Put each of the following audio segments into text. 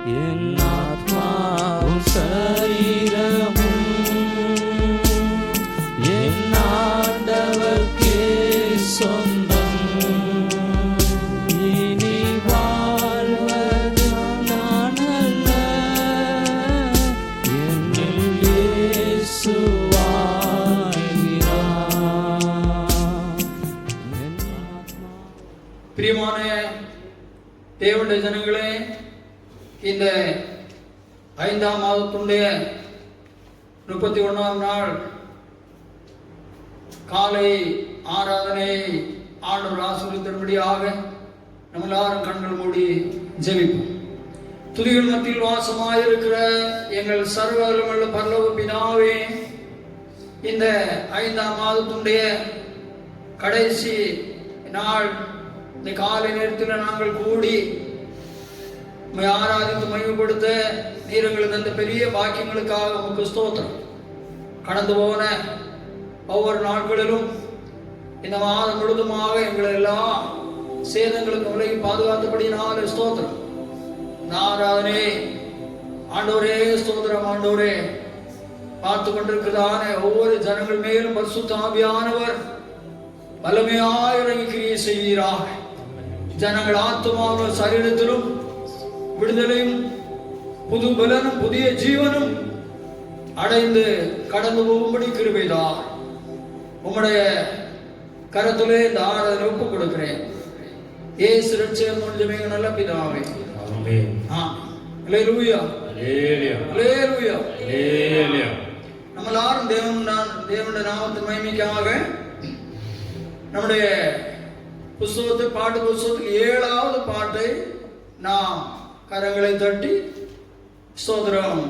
என் ஆத்மாவும் சரீரமும் என் ஆண்டவர்க்கே சொந்தம். இனி வாழ்வது நான் அல்ல, என்னில் இயேசு வாழ்கிறார். பிரியமான தேவனுடைய ஜனங்களே, இந்த 5ஆம் மாதத்துடைய 31ஆம் நாள் காலை ஆராதனை ஆண்டவர் ஆசீர்வதித்தபடியாக நம்ம எல்லாரும் கண்கள் மூடி ஜெபிப்போம். துதிகள் மத்தியில் வாசமாயிருக்கிற எங்கள் சர்வவல்லமையுள்ள பரலோக பிதாவே, இந்த 5ஆம் மாதத்துடைய கடைசி நாள் இந்த காலை நேரத்தில் நாங்கள் கூடி ஆராதித்து மகிமைப்படுத்த நீர் எங்களுக்கு அந்த பெரிய பாக்கியங்களுக்காக உமக்கு ஸ்தோத்திரம். கடந்து போன ஒவ்வொரு நாட்களிலும் இந்த மாதம் முழுதுமாக எங்களை எல்லா சேதங்களுக்கு விலகி பாதுகாத்தபடினால ஸ்தோத்திரம். ஆராதனே ஆண்டவரே ஸ்தோத்திரம். ஆண்டவரே, பார்த்து கொண்டிருக்கிறதான ஒவ்வொரு ஜனங்கள் மேலும் பரிசுத்த ஆவியானவர் வல்லமையாய் இறங்கி கிரியை செய்கிறார். ஜனங்கள் ஆத்துமாவும் சரீரத்திலும் விடுதலையும் புது பலனும் புதிய ஜீவனும் அடைந்து கடந்து போகும்படி கிருபைதான். உம்முடைய கரத்திலே இந்த ஆராதனை ஒப்புக் கொடுக்கிறேன். இயேசு ரட்சகர் மூலமே நல்ல பிதாவே, ஆமென். அல்லேலூயா, அல்லேலூயா, அல்லேலூயா, அல்லேலூயா. நம்ம எல்லாரும் தேவனுடைய நாமத்தின் மகிமைக்காக நம்முடைய புஸ்தகத்தில் பாட்டு புஸ்தகத்தில் 7வது பாட்டை நாம் கரங்களை தட்டி ஸ்தோத்திரம்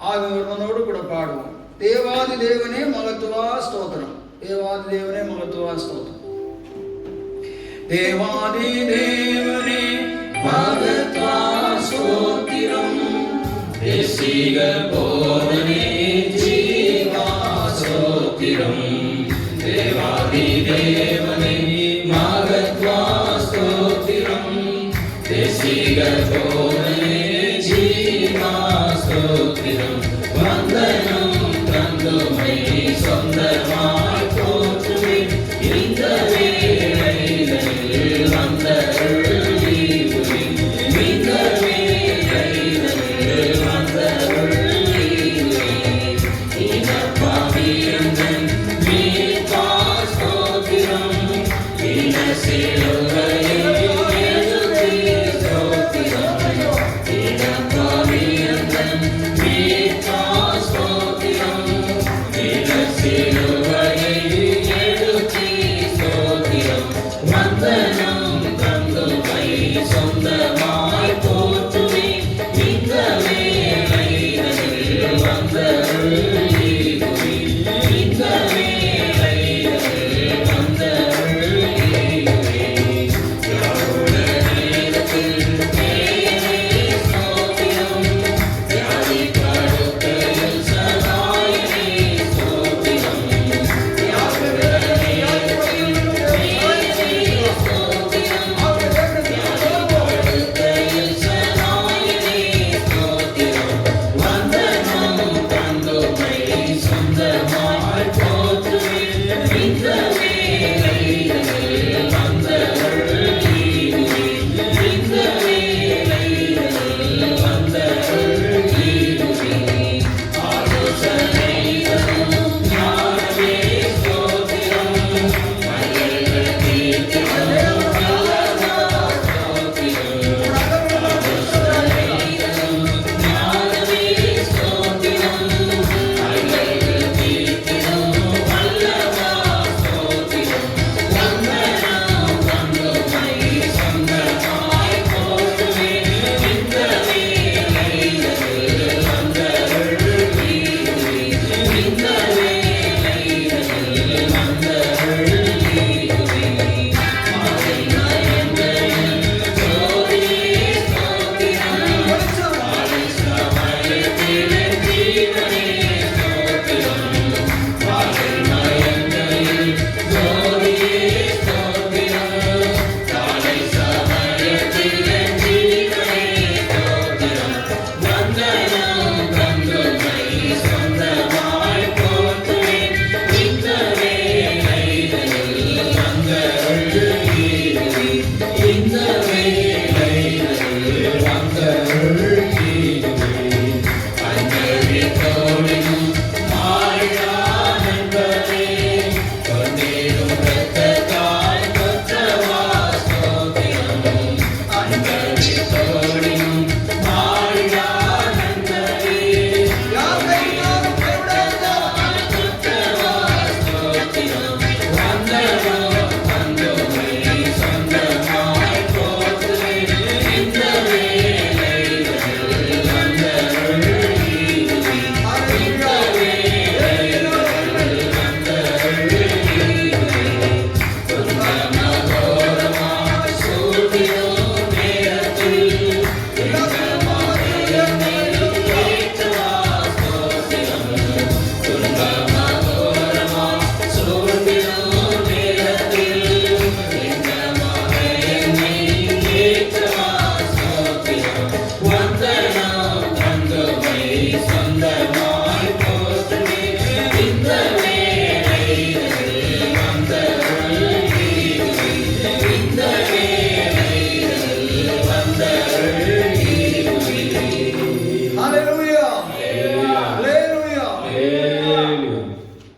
ஆவியோடு கூட பாடுவோம். தேவாதி தேவனே மகத்துவா ஸ்தோத்திரம், தேவாதி தேவனே மகத்துவா ஸ்தோத்திரம். தேவாதி தேவனே மகத்துவா ஸ்தோத்திரம், தேசிக போதனே ஜீவா ஸ்தோத்திரம். தேவாதி தேவனே மகத்துவா ஸ்தோத்திரம், தேசிக போதனே ஜீவா ஸ்தோத்திரம். வந்தனம் தந்துமை சொந்தமாய் போற்றுமே, இந்த வேளையில் வந்தருள் நீவுமே, இந்த வேளையில் வந்தருள் நீவுமே. இனப்பாவியந்தன் மீட்பா ஸ்தோத்திரம், இன சிலுவையில் ஸ்தோத்திரம். இனப்பாவியந்தன் மீட்பா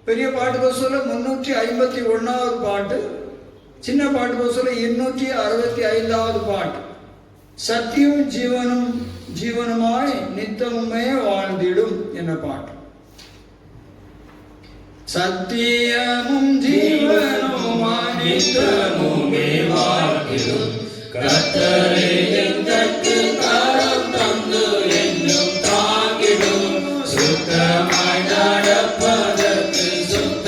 பெரிய பாட்டு புஸ்தகம் 351வது பாட்டு, சின்ன பாட்டு புஸ்தகம் 265வது பாட்டு. சத்தியும் ஜீவனுமாய் நித்தமுமே வாழ்ந்திடும் என்ற பாட்டு. சத்தியமும் ஜீவனுமாய் நித்தமுமே வாழ்ந்திடும் கர்த்தரே எந்தற்கு கரம் தந்து என்னும் தாங்கிடும் சுத்தமாய் நடப்பதற்கு சுத்த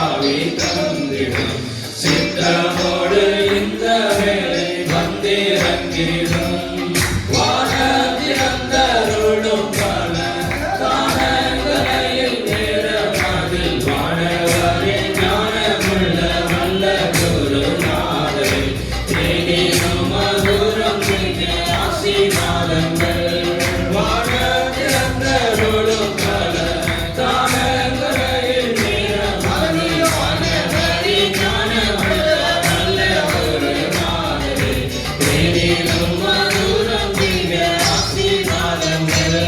ஆவி தந்திடும் சித்தமோடு இந்த வேலை வந்திறங்கிடும் வானத்திறந்தருளும் பல காணங்களையில் நேரமதில் வானவரே ஞானமுள்ள வல்ல குருநாதரே தேனினும் மதுரம் மிக ஆசீர்வாதங்கள் வானத்திறந்தருளும் பல காணங்களையில் நேரமதில் வானவரே ஞானமுள்ள வல்ல குருநாதரே தேனினும் மதுரம் மிக ஆசீர்வாதங்கள்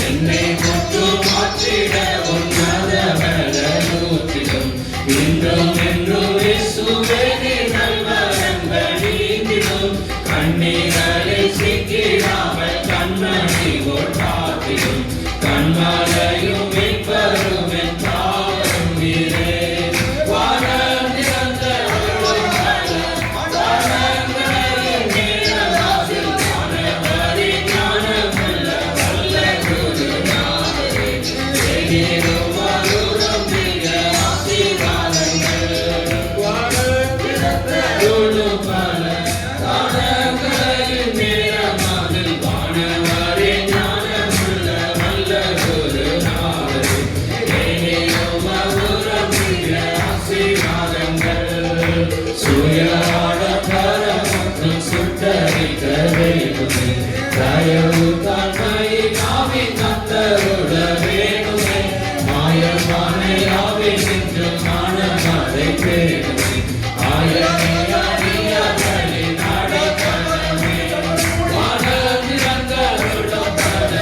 என்னை முற்று மாற்றிட உன்னத பலனூற்றிடும் இன்றும் என்றும் இயேசுவே நல்வரங்கள் நீந்திடும் கண்ணீரை சிக்கிடாமல் கண்மணி போல் காத்திடும் கண்மலையும் மீட்பரும் என் தாவரும் நீரே வானம் திறந்த வானங்களையும் நேரமாகில் வானவரே ஞானமுள்ள வல்ல குருநாதரே தேனினும் மதுரம் மிக ஆசீர்வாதங்கள் வானத்திறந்தருளும் பல காணங்களையும் நேரமாகில் வானவரே ஞானமுள்ள வல்ல குருநாதரே தேனினும் மதுரம் மிக ஆசீர்வாதங்கள் சுயாடம்பர மற்றும் சுட்டரிக்க வேண்டுமே தயவு தன்மையை நாவி தந்தருட வேண்டுமே மாயமானை ஆவி நின்று மனமதை பேணுமே ஆயனை அறியாதலை நடக்கணுமே வானத்திறந்தருளும் பல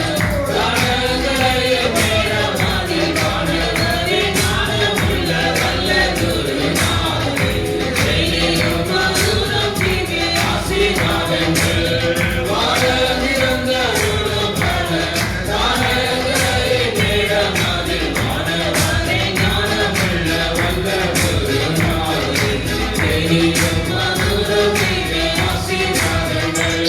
காணங்களையும் நேரமாகில் வானவரே ஞானமுள்ள வல்ல குருநாதரே தேனினும் மதுரம் மிக ஆசீர்வாதங்கள் வானத்திறந்தருளும் பல காணங்களையும் நேரமாகில் வானவரே ஞானமுள்ள வல்ல குருநாதரே தேனினும் மதுரம் மிக ஆசீர்வாதங்கள்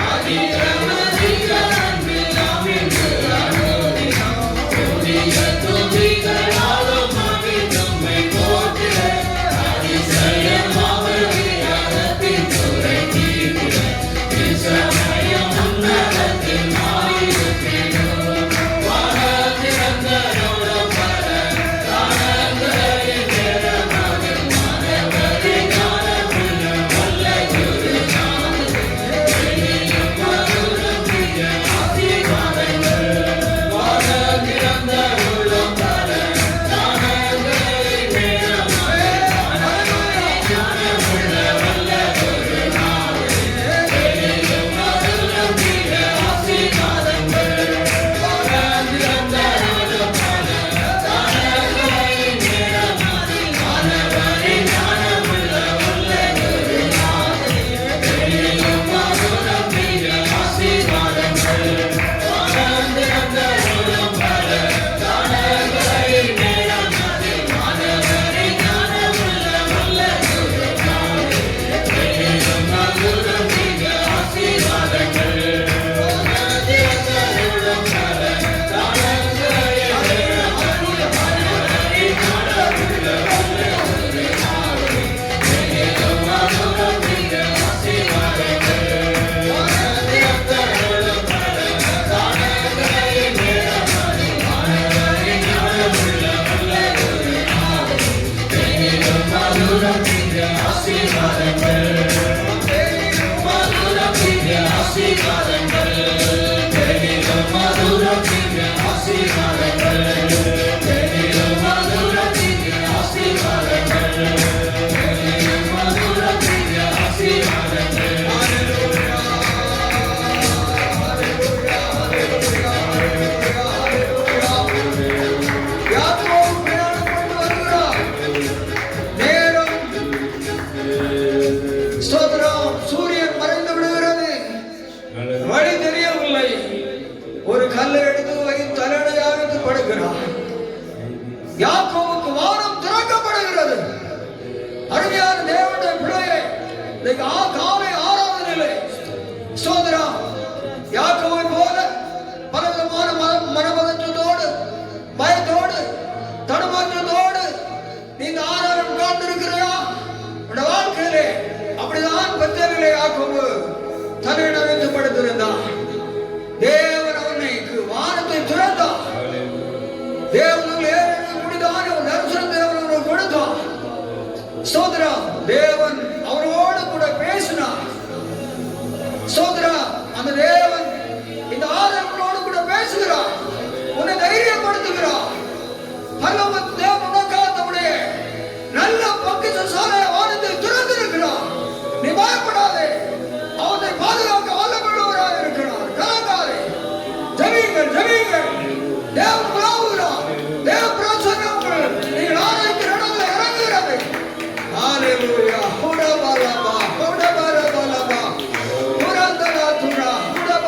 ஆதிரமதிக அன்பில் நாம் என்று அனுதினம் புதிய துதிகளாலும் மகிழ்ந்தும்மை போற்றிட அதிசயமாக வியாதத்தின் துறை தீர்த்திட இச்சமயம் உன்னதத்தில் நாயிருக்கிறோம் வானத்திறந்தருளும் பல காணங்களையும் நேரமாகில் வானவரே ஞானமுள்ள வல்ல குருநாதரே தேனினும் மதுரம் மிக ஆசீர்வாதங்கள் வானத்திறந்தருளும் பல காணங்களையும் நேரமாகில் வானவரே ஞானமுள்ள வல்ல குருநாதரே தேனினும் மதுரம் ஆசீர்வாதங்கள் தேனிலும் மதுரம் திவ்ய ஆசீர்வாதங்கள் தேனிலும் மதுரம் திவ்ய ஆசீர்வாதங்கள் தேனிலும் மதுரம் திவ்ய ஆசீர்வாதங்கள் சூரியன் மறைந்து விடுகிறது. வழி தெரியவில்லை. ஒரு கல்லை எடுத்து வைத்து தலையணையாக எடுத்து படுக்கிறார். யாக்கோபுக்கு வானம் திறக்கப்படுகிறது. அருமையான தேவனுடைய பிள்ளையே, இன்னைக்கு காலை ஆராதனையிலே ஸ்தோத்திரம். யாக்கோபை போல பலவிதமான மனபதற்றத்தோடு பயத்தோடு தடுமாற்றத்தோடு நீங்க ஆராதனை உட்கார்ந்திருக்கிறையா? உடைய வாழ்க்கையிலே அப்படிதான் பெத்தேலிலே யாக்கோபு தலையிட வைத்து படுத்திருந்தான். தேவன் அவனுக்கு வானத்தை திறந்தான். தேவன் முடிதான ஒரு தரிசனம் தேவன் கொடுத்தான். ஸ்தோத்திரம். தேவன் அவரோடு கூட பேசினார். ஸ்தோத்திரம். அந்த தேவன் இந்த ஆதரவோடு கூட பேசுகிறார். உன்னை தைரியப்படுத்துகிறார். பரலோக தேவன் உனக்காக தம்முடைய நல்ல பொக்கிஷ சாலையை வானத்தை திறந்திருக்கிறார். நீ பயப்படாதே. அவனை பாதுகாக்க வல்லமையுள்ளவராக இருக்கிறார். கலங்காதே. ஜெபியுங்கள், ஜெபியுங்கள். தேவன் உலாவுகிறார். தேவ பிரசன்னம் நீங்கள் ஆராய்க்கிற இடங்களை இறங்குகிறது. ஹalleluya. ஹுடபலபா, ஹுடபலபலபா, ஹுரந்தலா துரா, ஹுடபலபா.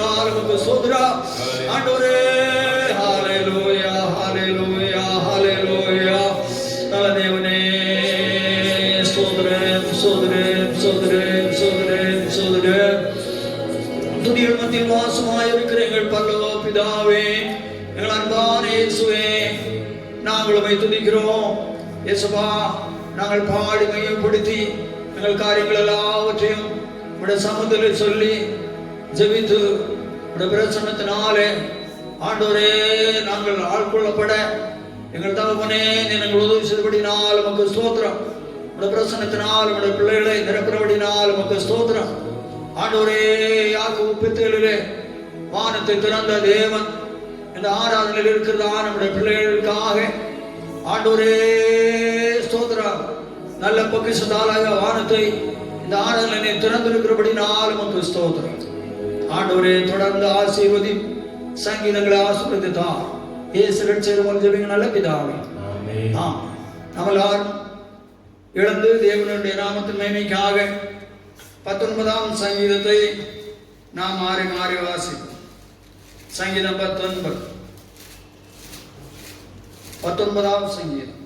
கிருபையினால் உமக்கு ஸ்தோத்திரம் ஆண்டவரே. ஹalleluya ஹalleluya ஹalleluya. நல்ல தேவனே ஸ்தோத்திரம் ஸ்தோத்திரம் ஸ்தோத்திரம் ஸ்தோத்திரம் ஸ்தோத்திரம். துதியின் மத்தியில் வாசமாய் இருக்கிற எங்கள் பரலோக பிதாவே, எங்கள் அன்பான இயேசுவே, நாங்கள் உம்மை துதிக்கிறோம். இயேசுவா, நாங்கள் பாடி மையப்படுத்தி எங்கள் காரியங்கள் எல்லாவற்றையும் உடைய சமூகத்தில் சொல்லி ஜெபித்து உடைய பிரசன்னத்தினாலே ஆண்டவரே நாங்கள் ஆட்கொள்ளப்பட எங்கள் தகப்பனே நீங்கள் உதவி செய்தபடினால் உமக்கு ஸ்தோத்திரம். உடைய பிரசன்னத்தினால் உடைய பிள்ளைகளை நிரப்புறபடினால் உமக்கு ஸ்தோத்திரம். ஆண்டவரே, யாக்கோபு பெத்தேலிலே வானத்தை திறந்த தேவன் இந்த ஆராதனையில் இருக்கிறதா நம்முடைய பிள்ளைகளுக்காக ஆண்டவரே ஸ்தோத்திரம். நல்ல பொக்கிஷத்தாலாக வானத்தை இந்த ஆராதனை திறந்திருக்கிறபடினால் உமக்கு ஸ்தோத்திரம். ஆண்டவரே, தொடர்ந்து ஆசீர்வதி, சங்கீதங்களை ஆசீர்வதித்தார். இயேசு ரட்சகர் ஜெபிங்க நல்ல பிதாவே. ஆம், நம்மளாரும் எழுந்து தேவனுடைய நாமத்தின் மகிமைக்காக 19ஆம் சங்கீதத்தை நாம் மாறி மாறி வாசிப்போம். சங்கீதம் 19ஆம் சங்கீதம்.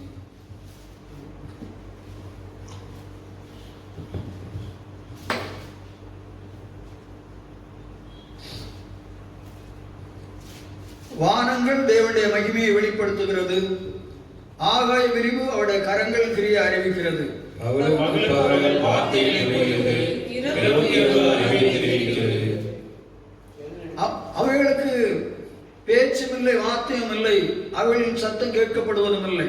வானங்கள் தேவனுடைய மகிமையை வெளிப்படுத்துகிறது, ஆகாய விரிவு அவருடைய கரங்கள் கிரியை அறிவிக்கிறது. அவைகளுக்கு பேச்சும் இல்லை, வார்த்தையும் இல்லை, அவைகளின் சத்தம் கேட்கப்படுவதும் இல்லை.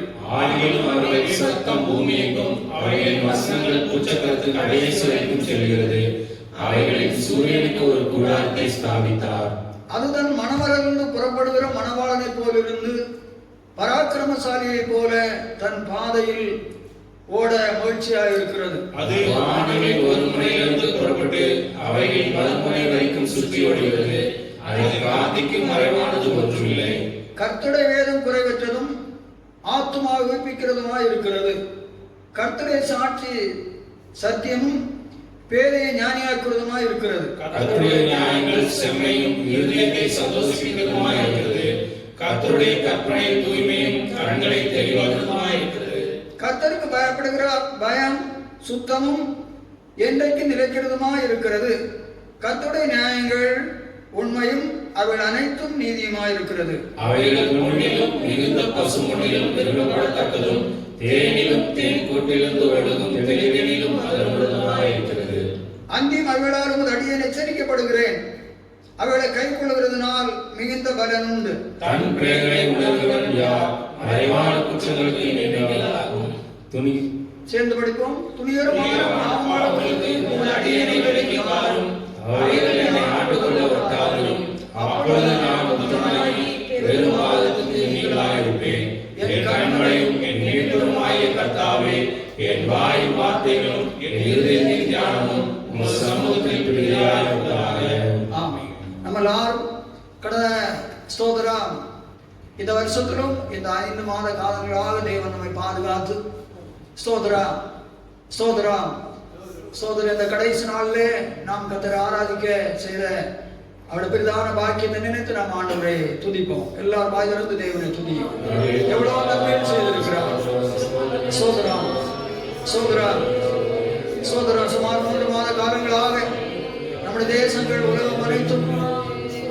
சத்தம் பூமி எங்கும் அவைகளின் வசனங்கள் உச்சக்கரத்துக்கு அடையேசுவரைக்கும் செல்கிறது. அவைகளின் சூரியனுக்கு ஒரு கூடாரத்தை ஸ்தாபித்தார். அதுதான் மணமரலிருந்து புறப்படுகிற மணவாளனை போலிருந்து பராக்கிரமசாலியை போல தன் பாதையில் ஓட மகிழ்ச்சியாக இருக்கிறது. அது வானங்களில் ஒரு முனையிலிருந்து புறப்பட்டு அவைகளின் மறுமுனை வரைக்கும் சுற்றி ஓடுகிறது. அதற்கு காந்திக்கு மறைவானது ஒன்றுமில்லை. கர்த்தருடைய வேதம் குறைவற்றதும் ஆத்துமாவை உயிர்ப்பிக்கிறதுமாய் இருக்கிறது. கர்த்தருடைய சாட்சி சத்தியமும் பேதையை ஞானியாக்குறதுமாய் இருக்கிறது. கர்த்தருடைய நியாயங்கள் செம்மையும் இருதயத்தை சந்தோஷிக்கிறதுமாய் இருக்கிறது. கர்த்தருடைய கற்பனை தூய்மையும் கண்களை தெளிவாக்குறதுமாய் இருக்கிறது. கர்த்தருக்கு பயப்படுகிற பயம் சுத்தமும் என்றைக்கு நிலைக்கிறதுமாய் இருக்கிறது. கர்த்தருடைய நியாயங்கள் உண்மையும் அவைகள் அனைத்தும் நீதியுமாய் இருக்கிறது. அவைகள் முன்னிலும் மிகுந்த பசுமொழியிலும் விரும்பப்படத்தக்கதும் தேனிலும் தேன் கூட்டிலிருந்து ஒழுகும் தெளிவிலும் அதனுடையதுமாய் இருக்கிறது. அந்தியும் அவைகளால் உமது அடியேன் எச்சரிக்கப்படுகிறேன். அவைகளை கை கொள்ளுகிறதுனால் மிகுந்த பலன் உண்டு. தன் பிள்ளைகளை உணர்கிறவன் யார்? மறைவான குற்றங்களுக்கு நீங்களாகும். துணி சேர்ந்து படிப்போம். துணிகரமான பாவங்களுக்கு உமது அடியேனை விலக்கிக் காரும். அவைகள் என்னை ஆண்டுகொள்ள ஒட்டாதலும். அப்பொழுது நான் உத்தமனாகி பெரும்பாதத்துக்கு நீங்களாயிருப்பேன். என் கண்களையும் என் மீட்பருமாகிய கர்த்தாவே, என் வாய் வார்த்தைகளும் என் இருதயத்தின் தியானமும் உமது சமூகத்தில் பிரியமாயிருப்பதாக. ஆமென். நம்ம எல்லாரும் கடந்த ஸ்தோத்திரம் இந்த வருஷத்திலும் இந்த 5 மாத காலங்களாக தேவன் நம்மை பாதுகாத்து ஸ்தோத்திரம் ஸ்தோத்திரம் ஸ்தோத்திரம் இந்த கடைசி நாளிலே நாம் கர்த்தரை ஆராதிக்க செய்த அவருடைய பிரதான பாக்கியத்தை நினைத்து நாம் ஆண்டவரை துதிப்போம். எல்லாரும் வாய் திறந்து தேவனை துதியும். எவ்வளவு நன்மைகள் செய்திருக்கிறார். ஸ்தோத்திரம் ஸ்தோத்திரம் ஸ்தோத்திரம். சுமார் 3 மாத காலங்களாக நம்முடைய தேசங்கள் உலகம் அனைத்தும்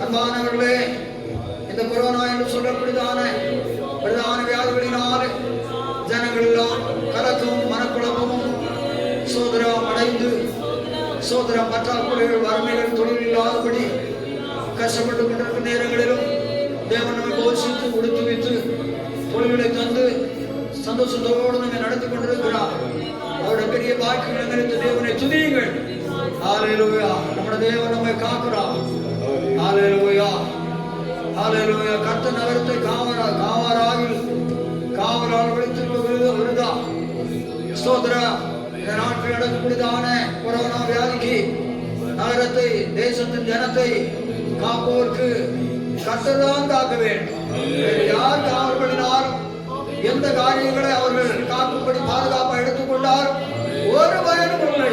அன்பானவர்களே இந்த கொரோனா என்று சொல்லக்கூடியதான பிரதான வியாதிகளினாலே ஜனங்கள் எல்லாம் கலக்கமும் மனக்குழப்பமும் சோதரம் அடைந்து சோதரம் பற்றாக்குறைகள் வறுமைகள் தொழில் இல்லாதபடி கஷ்டப்பட்டு கொண்டிருக்கிற நேரங்களிலும் தேவன் நம்மை போஷித்து உடுத்துவித்து தொழில்களை தந்து சந்தோஷத்தோடு நம்மை நடத்தி கொண்டிருக்கிறார். அவருடைய பெரிய பாக்கியங்களை நினைத்து தேவனை துதியுங்கள். ஹல்லேலூயா. நம்முடைய தேவன் நம்மை காக்கிறார். ஹல்லேலூயா ஹல்லேலூயா. கர்த்தர் நகரத்தை காவலாகில் காவலால் விழித்திருக்க விருதா. ஸ்தோத்திரம். இந்த நாட்டில் நடக்கக்கூடியதான கொரோனா வியாதிக்கு நகரத்தை தேசத்தின் ஜனத்தை காப்போருக்கு கர்த்தர் தான் காக்க வேண்டும். யார் காவல்களினால் எந்த காரியங்களை அவர்கள் காக்கும்படி பாதுகாப்பாக எடுத்துக்கொண்டார் ஒரு பயனும் இல்லை.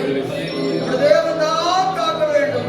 தேவன் தான் காக்க வேண்டும்.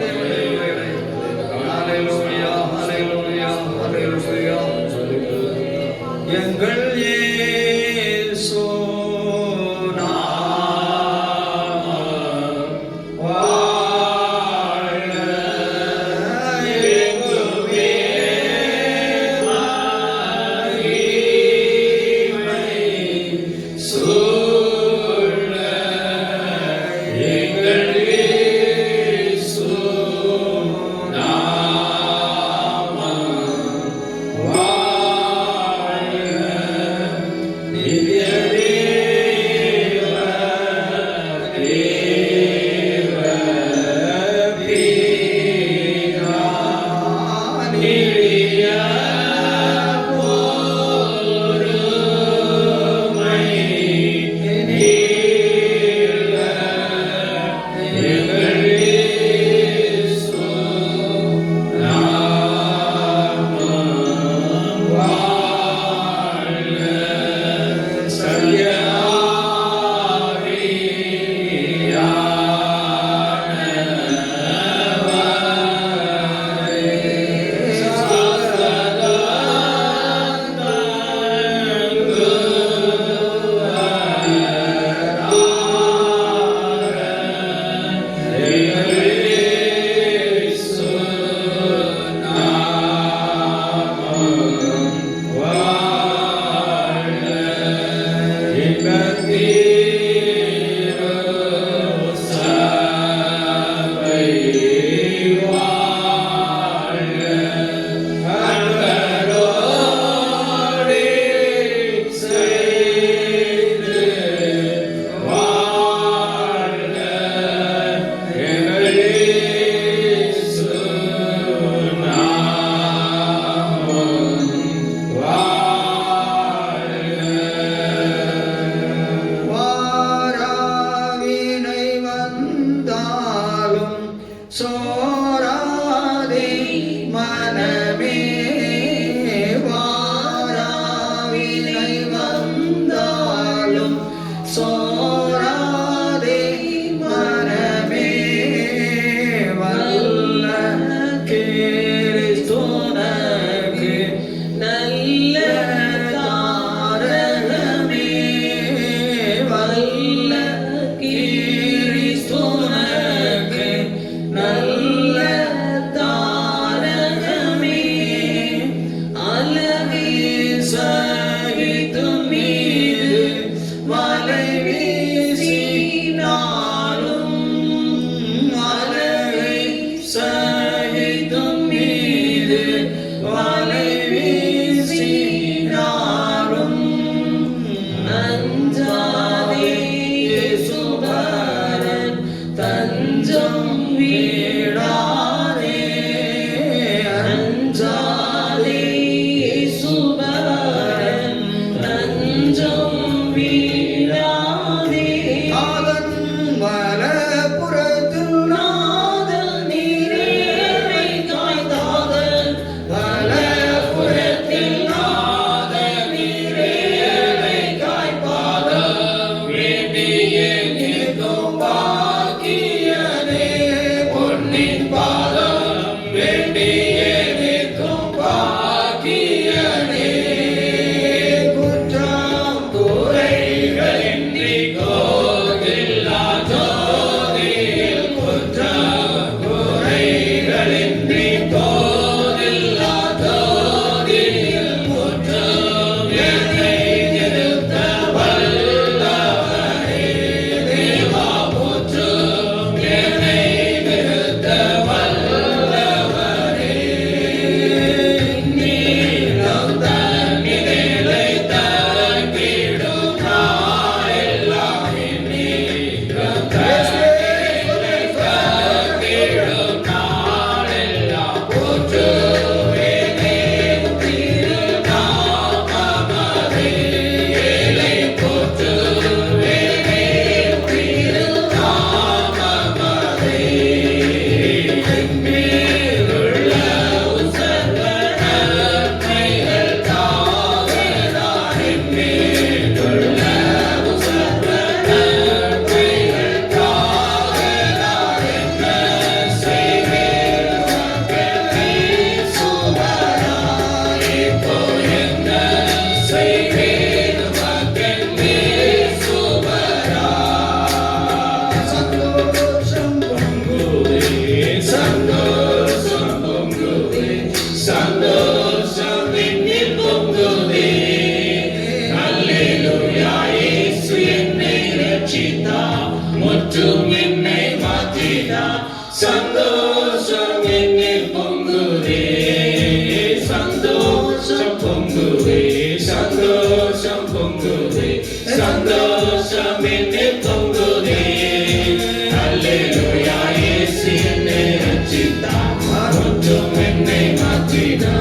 என்னை மாற்றினார்.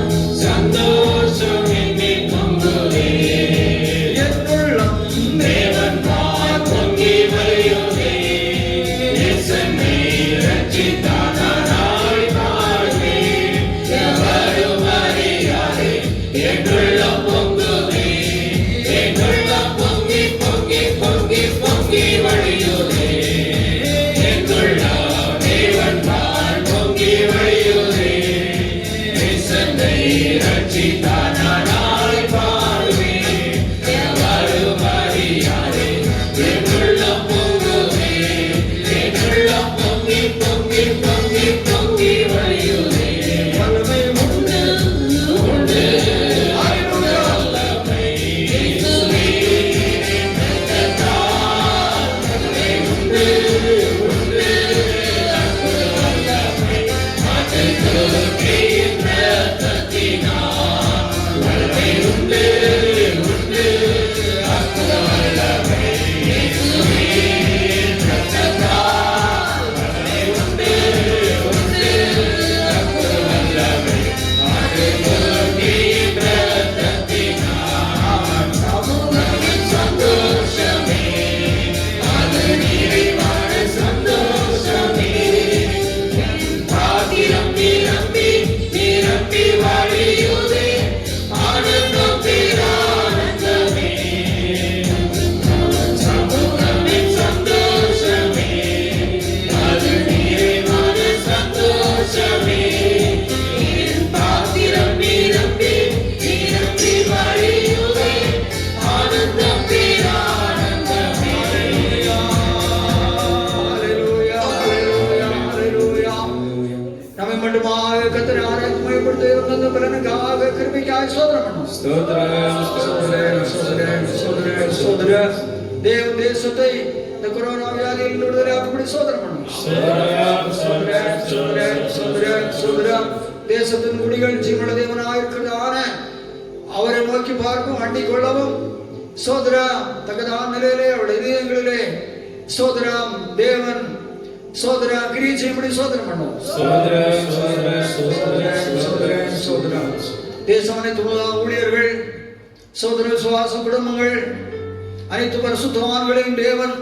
தேவன் தேசத்தை இந்த கொரோனா வியாதியில் விடுதலையாக்கும்படி சோதனம் பண்ணும். தேசத்தின் குடிகள் ஜீவன தேவனாயிருக்கிறதான அவரை நோக்கி பார்க்கும் அண்டிக் கொள்ளவும் சோதரம் தக்கதான நிலையிலே அவருடைய இதயங்களிலே சோதரம் தேவன் சோதரம் கிரியை செய்யும்படி சோதனம் பண்ணும். தேசம் அனைத்து ஊழியர்கள் சோதர விசுவாச குடும்பங்கள் அனைத்து பரிசுத்தவான்களையும் தேவன்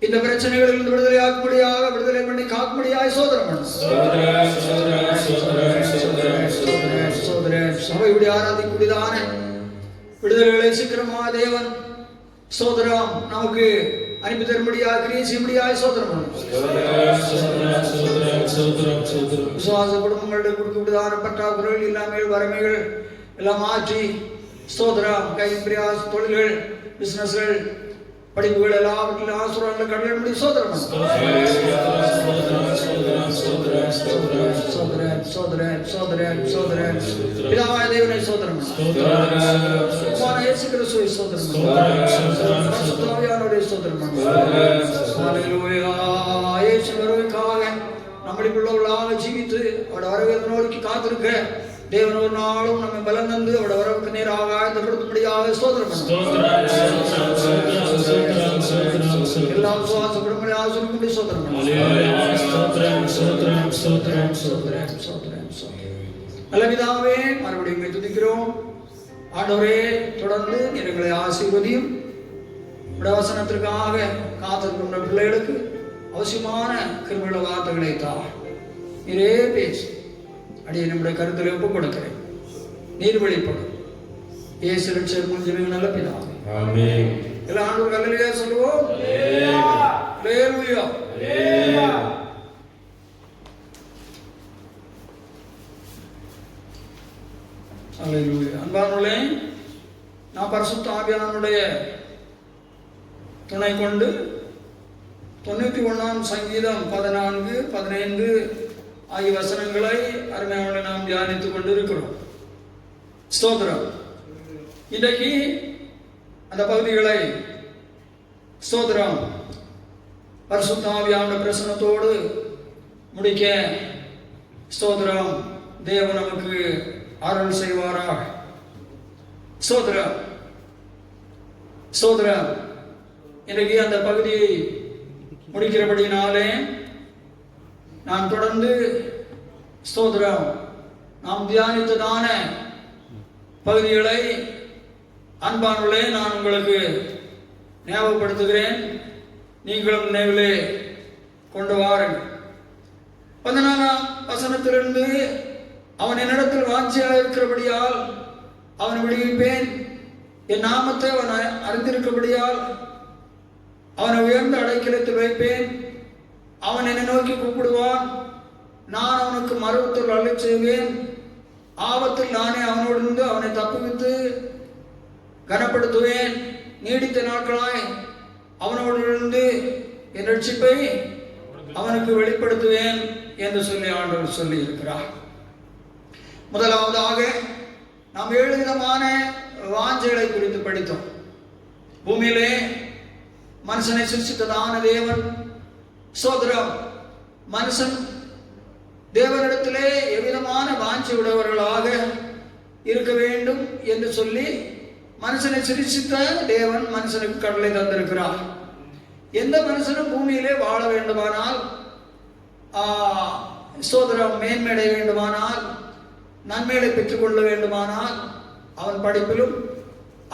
இந்த பிரச்சனைகளிலிருந்து விடுதலையாக்கும்படியாக விடுதலை பண்ணி காக்கும்படியாக சோதரம் பண்ணும். சபையுடைய ஆராதிக்கூடியதான விடுதலைகளை சீக்கிரமாக தேவன் சோதரம் நமக்கு அனுப்பி தரும்படியாக கிரியை செய்யும்படியாக சோதரம் பண்ணும். விசுவாச குடும்பங்களுடைய கொடுக்கக்கூடியதான பற்றாக்குறைகள் இல்லாமல் வறுமைகள் எல்லாம் மாற்றி ஸ்தோத்திரம் கையின் பிரியாச தொழில்கள் பிசினஸ்கள் படிப்புகள் எல்லாவற்றிலும் ஆசீர்வாதங்களை கடலும்படி சோதரம் பிதாவாய தேவனை சோதரம் இயேசு கிறிஸ்துவை சோதரம் சோதரம் இயேசு வருகைக்காக நம்மளுக்குள்ளவர்களாக ஜீவித்து அவருடைய வரவை நோக்கி காத்திருக்க தேவன் ஒரு நாளும் நம்ம பலன் தந்து அவருடைய வரவுக்கு நேராக ஆயத்தப்படுத்தும்படியாக சோதரம் எல்லா விசுவாச குடும்பங்களை ஆசீர்வதிக்கும்படி சோதரம் நல்ல பிதாவே மறுபடியும் துதிக்கிறோம். ஆண்டவரே தொடர்ந்து எங்களை ஆசீர்வதியும். வசனத்திற்காக காத்திருக்கின்ற பிள்ளைகளுக்கு அவசியமான கிருபையுள்ள வார்த்தைகளை தான் நீரே பேசு. அடியே நம்முடைய கருத்தில் ஒப்புக் கொடுக்கிறேன். நீர் வெளிப்படும். இயேசு ரட்சகர் மூலம் நல்ல பிதாவே ஆமென். எல்லா ஆண்டவர் அல்லேலூயா சொல்லுவோம். அல்லேலூயா. அல்லேலூயா. அன்பானவர்களே, நான் பரிசுத்த ஆவியானவருடைய துணை கொண்டு 91ஆம் சங்கீதம் 14, 15 ஆகிய வசனங்களை அருமையாக நாம் தியானித்துக் கொண்டிருக்கிறோம். ஸ்தோத்திரம். இன்றைக்கு அந்த பகுதிகளை ஸ்தோத்திரம் பரிசுத்த ஆவியானவருடைய பிரசன்னத்தோடு முடிக்க ஸ்தோத்திரம் தேவன் நமக்கு அருள் செய்வாராக. ஸ்தோத்திரம் ஸ்தோத்திரம். இன்றைக்கு அந்த பகுதியை முடிக்கிறபடினாலே நான் தொடர்ந்து ஸ்தோத்திரம் நாம் தியானித்ததான பகுதிகளை அன்பானவர்களே நான் உங்களுக்கு ஞாபகப்படுத்துகிறேன். நீங்களும் நினைவிலே கொண்டு வாருங்கள். 14ஆம் வசனத்திலிருந்து அவன் என்னிடத்தில் வாஞ்சியாக இருக்கிறபடியால் அவனை விடுவிப்பேன், என் நாமத்தை அவன் அறிந்திருக்கிறபடியால் அவனை உயர்ந்த அடைக்கலத்தில் வைப்பேன், அவன் என்னை நோக்கி கூப்பிடுவான், நான் அவனுக்கு மறுத்தல் அருளச் செய்வேன், ஆபத்தில் நானே அவனோடு இருந்து அவனை தப்புவித்து கனப்படுத்துவேன். நீடித்த நாட்களாய் அவனோடு இருந்து என் ரட்சிப்பை அவனுக்கு வெளிப்படுத்துவேன் என்று சொல்லி ஆண்டவர் சொல்லி இருக்கிறார். முதலாவதாக நாம் 7 விதமான வாஞ்சைகளை குறித்து படித்தோம். பூமியிலே மனுஷனை சிருஷ்டித்ததான தேவன் சோதரம் மனுஷன் தேவனிடத்திலே எவ்விதமான வாஞ்சை உடையவர்களாக இருக்க வேண்டும் என்று சொல்லி மனுஷனை சிருஷ்டித்த தேவன் மனுஷனுக்கு கடலை தந்திருக்கிறார். எந்த மனுஷனும் பூமியிலே வாழ வேண்டுமானால், சோதரம் மேன்மையடைய வேண்டுமானால், நன்மைகளை பெற்றுக்கொள்ள வேண்டுமானால், அவன் படிப்பிலும்